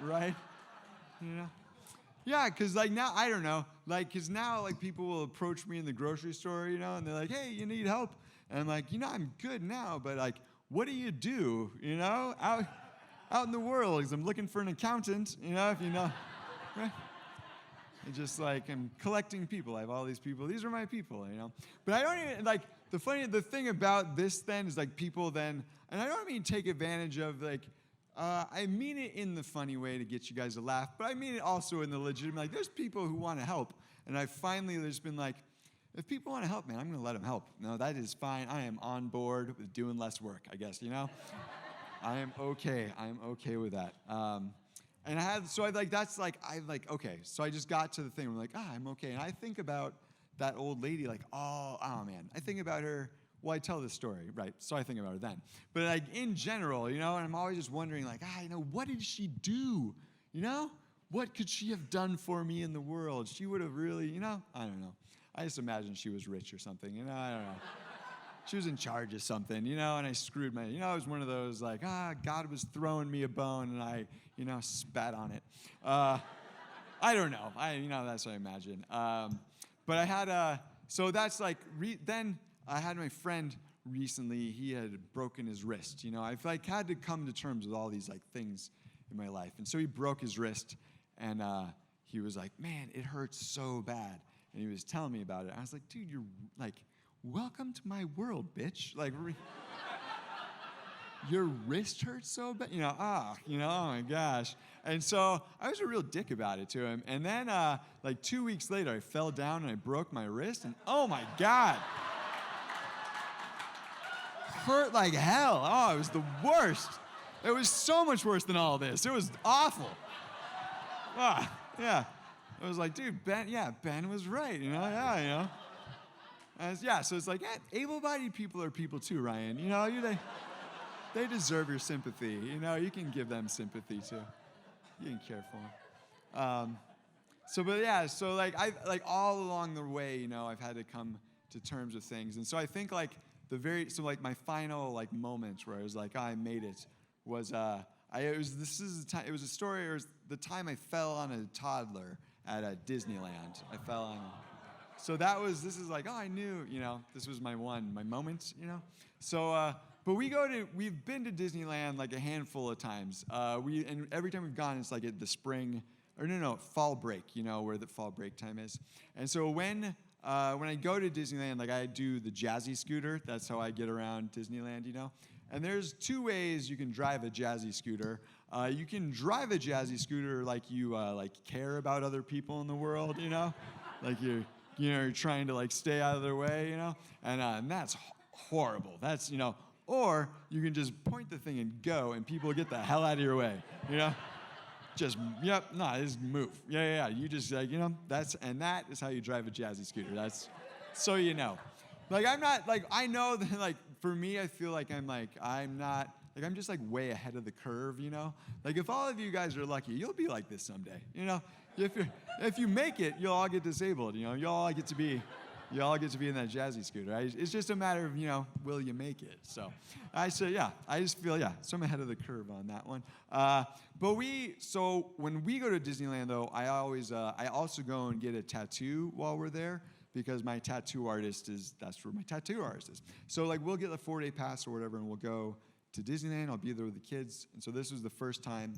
Right? You know? Yeah, because like now, I don't know, like, because now like people will approach me in the grocery store, you know, and they're like, "Hey, you need help?" And I'm like, you know, I'm good now, but like, what do you do, you know, out in the world? Because I'm looking for an accountant, you know, if you know, right? And just like, I'm collecting people. I have all these people. These are my people, you know. But I don't even, like, the thing about this then is like people then, and I don't mean take advantage of, like, I mean it in the funny way to get you guys to laugh, but I mean it also in the legitimate, like, there's people who want to help. And I finally, there's been like, if people want to help, man, I'm going to let them help. No, that is fine. I am on board with doing less work, I guess, you know? I am okay. I'm okay with that. And okay. So I just got to the thing where I'm like, I'm okay. And I think about that old lady like, oh man. I think about her, well, I tell this story, right? So I think about her then. But like in general, you know, and I'm always just wondering like, you know, what did she do? You know? What could she have done for me in the world? She would have really, you know? I don't know. I just imagine she was rich or something, you know? I don't know. She was in charge of something, you know, and I screwed you know, I was one of those like, God was throwing me a bone and I, you know, spat on it. I don't know. You know, that's what I imagine. But I had, so that's like, then I had my friend recently, he had broken his wrist, you know. I've like had to come to terms with all these like things in my life. And so he broke his wrist and he was like, man, it hurts so bad. And he was telling me about it. I was like, dude, you're like, welcome to my world, bitch. Like, your wrist hurts so bad? You know, oh my gosh. And so I was a real dick about it to him. And then, like 2 weeks later, I fell down and I broke my wrist. And oh my God. Hurt like hell. Oh, it was the worst. It was so much worse than all this. It was awful. Yeah. I was like, dude, Ben was right, you know? Yeah, you know? So it's like, able-bodied people are people too, Ryan. You know, they deserve your sympathy. You know, you can give them sympathy too. You can care for them. So like all along the way, you know, I've had to come to terms with things. And so I think like my final like moments where I was like, I made it was, It was a story. It was the time I fell on a toddler at Disneyland. I fell on. So this is like, oh, I knew, this was my moment, So, but we've been to Disneyland like a handful of times. And every time we've gone, it's like at the spring, or no, fall break, where the fall break time is. And so when I go to Disneyland, like I do the jazzy scooter. That's how I get around Disneyland, And there's two ways you can drive a jazzy scooter. You can drive a jazzy scooter like you care about other people in the world, like you're trying to like stay out of their way, and that's horrible. That's or you can just point the thing and go, and people get the hell out of your way, Just just move. Yeah. You just that is how you drive a jazzy scooter. That's so Like I'm not like I know that like for me I feel like I'm not like I'm just like way ahead of the curve, Like if all of you guys are lucky, you'll be like this someday, If you make it, you'll all get disabled, You'll all get to be in that jazzy scooter. It's just a matter of, will you make it? So I just feel, so I'm ahead of the curve on that one. But when we go to Disneyland though, I also go and get a tattoo while we're there, because my tattoo artist that's where my tattoo artist is. So like we'll get a 4-day pass or whatever, and we'll go to Disneyland. I'll be there with the kids. And so this was the first time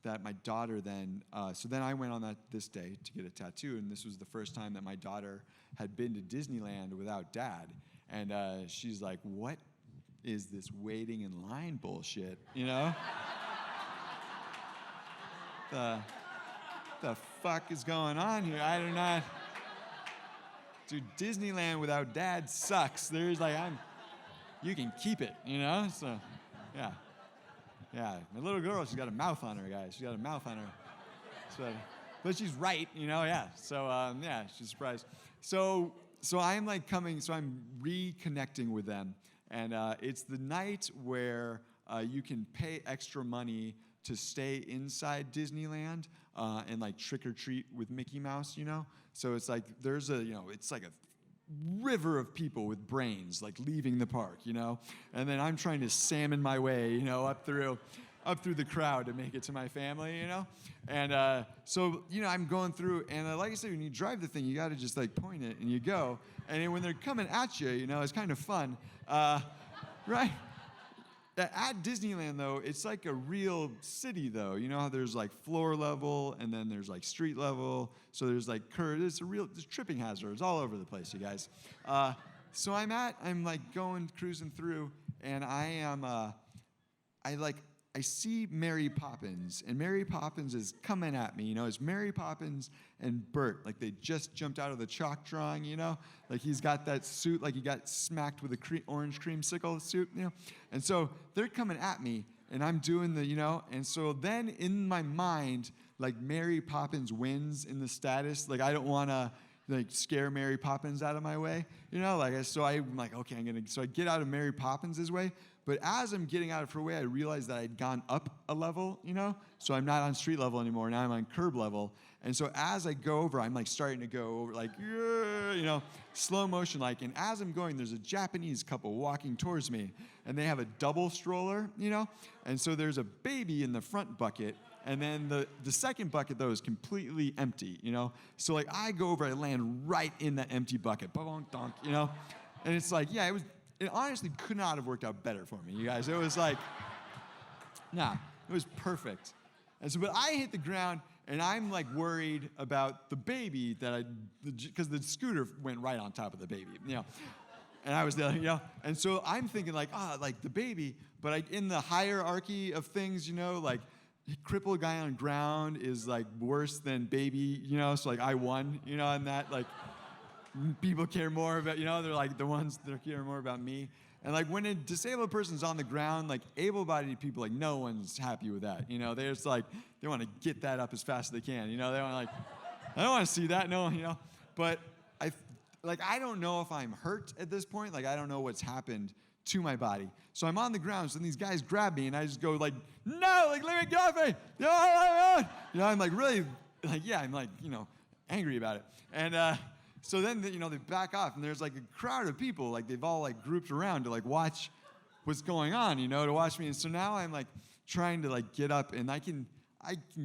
that my daughter then, so then I went on this day to get a tattoo, and this was the first time that my daughter had been to Disneyland without dad. And she's like, what is this waiting in line bullshit, The fuck is going on here? I do not. Dude, Disneyland without dad sucks. There's like, you can keep it, So, yeah. Yeah, my little girl, she's got a mouth on her, guys. She's got a mouth on her. So, but she's right, yeah. So, she's surprised. So I'm like so I'm reconnecting with them. And it's the night where you can pay extra money to stay inside Disneyland and like trick or treat with Mickey Mouse, So it's like it's like a river of people with brains like leaving the park, And then I'm trying to salmon my way, up through the crowd to make it to my family, And so I'm going through, and like I said, when you drive the thing, you got to just like point it and you go. And then when they're coming at you, it's kind of fun, right? At Disneyland, though, it's like a real city, though. You know how there's like floor level, and then there's like street level. So there's like there's tripping hazards all over the place, you guys. So I'm like cruising through, and I see Mary Poppins, and Mary Poppins is coming at me, It's Mary Poppins and Bert, like they just jumped out of the chalk drawing, Like he's got that suit, like he got smacked with a orange creamsicle suit, And so they're coming at me, and I'm doing and so then in my mind, like Mary Poppins wins in the status, like I don't want to like scare Mary Poppins out of my way, so I'm like, okay, so I get out of Mary Poppins' way. But as I'm getting out of her way, I realized that I'd gone up a level, So I'm not on street level anymore. Now I'm on curb level. And so as I go over, I'm like starting to go over, like, slow motion like. And as I'm going, there's a Japanese couple walking towards me. And they have a double stroller, And so there's a baby in the front bucket. And then the second bucket, though, is completely empty, So like I go over, I land right in that empty bucket. Ba-bonk-donk, And it's like, it honestly could not have worked out better for me, you guys. It was like, it was perfect. And so, but I hit the ground, and I'm like worried about the baby because the scooter went right on top of the baby, And I was there, And so I'm thinking like, like the baby, but in the hierarchy of things, like crippled guy on ground is like worse than baby, So like I won, and that like. People care more about, they're like the ones that care more about me. And like when a disabled person's on the ground, like able-bodied people, like no one's happy with that. They're just like, they want to get that up as fast as they can. They want like, I don't want to see that, no, But I don't know if I'm hurt at this point. Like I don't know what's happened to my body. So I'm on the ground, so these guys grab me, and I just go like, no, like let me get off me. I'm like really, like, I'm like, angry about it. And, so then, they back off, and there's like a crowd of people, like they've all like grouped around to like watch what's going on, to watch me. And so now I'm like trying to like get up, and I can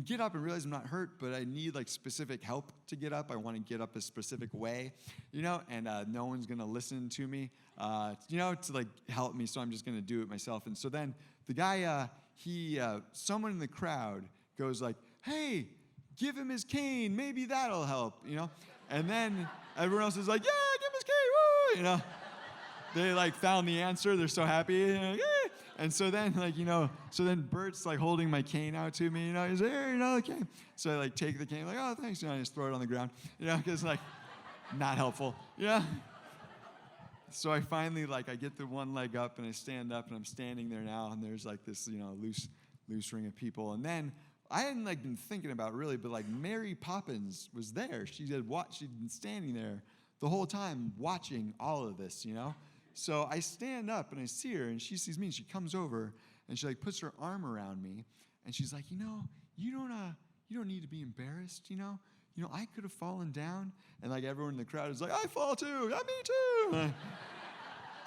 get up and realize I'm not hurt, but I need like specific help to get up. I want to get up a specific way, and no one's gonna listen to me, to like help me. So I'm just gonna do it myself. And so then the guy, someone in the crowd goes like, "Hey, give him his cane. Maybe that'll help," And then everyone else is like, "Yeah, give him his cane, woo!" They like found the answer. They're so happy. Yeah. And so then, Bert's like holding my cane out to me, he's like, "Here, the cane." So I like take the cane, like, "Oh, thanks," I just throw it on the ground, because like, not helpful, So I finally I get the one leg up and I stand up and I'm standing there now, and there's like this, loose ring of people. And then I hadn't like been thinking about it really, but like Mary Poppins was there. She'd been standing there the whole time watching all of this, So I stand up and I see her, and she sees me, and she comes over and she like puts her arm around me, and she's like, "You don't need to be embarrassed, I could have fallen down." And like everyone in the crowd is like, "I fall too, yeah, me too."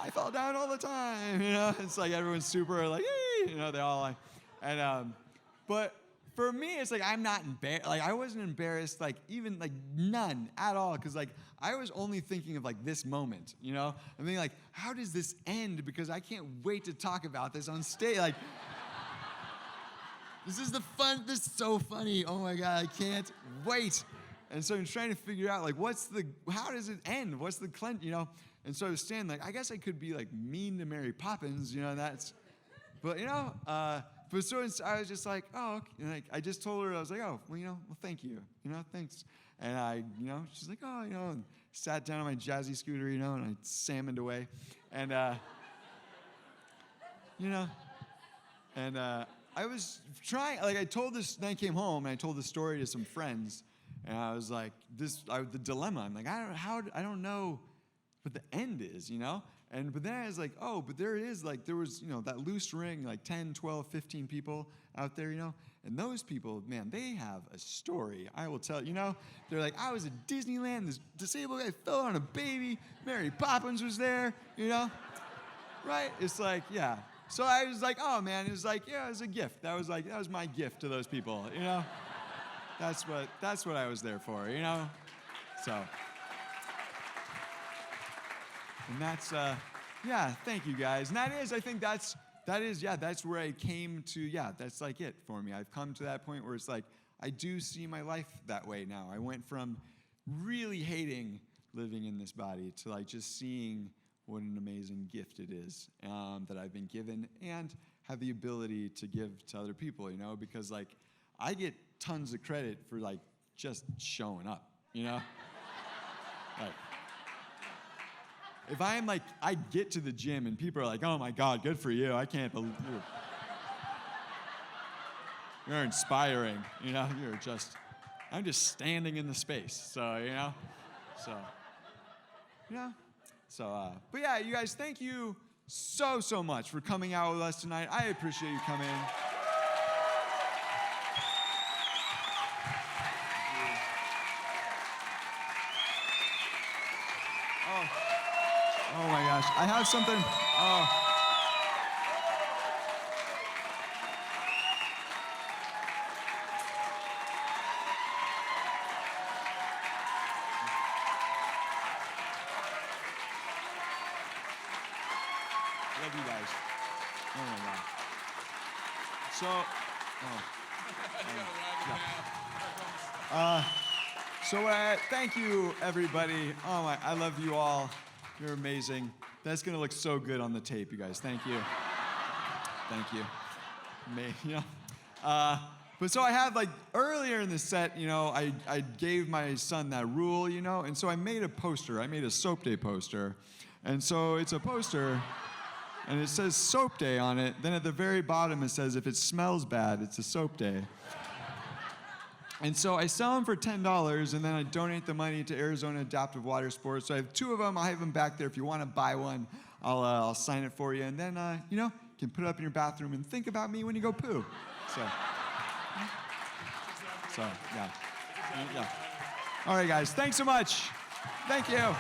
I fall down all the time, It's like everyone's super like, "Hey," they all like, and but for me, it's like I'm not embarrassed. Like I wasn't embarrassed, like even like none at all, because like I was only thinking of like this moment, I'm thinking like, how does this end? Because I can't wait to talk about this on stage. Like, this is so funny. Oh my God, I can't wait. And so I'm trying to figure out like, how does it end? What's the clench, And so I was standing like, I guess I could be like mean to Mary Poppins, but But so I was just like, "Oh," okay. And like I just told her, I was like, "Oh, well, thank you, thanks." And she's like, "Oh," and sat down on my jazzy scooter, and I salmoned away, and I was trying, like I told this. Then I came home and I told the story to some friends, and I was like, the dilemma. I'm like, I don't know what the end is, But then I was like, oh, but there it is. Like, there was, that loose ring, like 10, 12, 15 people out there, And those people, man, they have a story. I will tell you, They're like, I was at Disneyland. This disabled guy fell on a baby. Mary Poppins was there, Right? It's like, yeah. So I was like, oh, man. It was like, yeah, it was a gift. That was my gift to those people, That's what I was there for, So... And that's, thank you guys. And I think that's where I came to, that's like it for me. I've come to that point where it's like, I do see my life that way now. I went from really hating living in this body to like just seeing what an amazing gift it is that I've been given and have the ability to give to other people, because like I get tons of credit for like just showing up, Like, if I am like, I get to the gym and people are like, "Oh my God, good for you. I can't believe you. You're inspiring, I'm just standing in the space." So, but yeah, you guys, thank you so much for coming out with us tonight. I appreciate you coming. Oh my gosh, I have something. Oh. Love you guys. Oh my gosh. Thank you, everybody. I love you all. You're amazing. That's gonna look so good on the tape, you guys. Thank you. Thank you. But so I have like earlier in the set, I gave my son that rule, and so I made a poster. I made a Soap Day poster, and so it's a poster, and it says Soap Day on it. Then at the very bottom it says, if it smells bad, it's a soap day. And so I sell them for $10, and then I donate the money to Arizona Adaptive Water Sports. So I have 2 of them. I have them back there. If you want to buy one, I'll sign it for you. And then, you can put it up in your bathroom and think about me when you go poo. So yeah. All right, guys. Thanks so much. Thank you.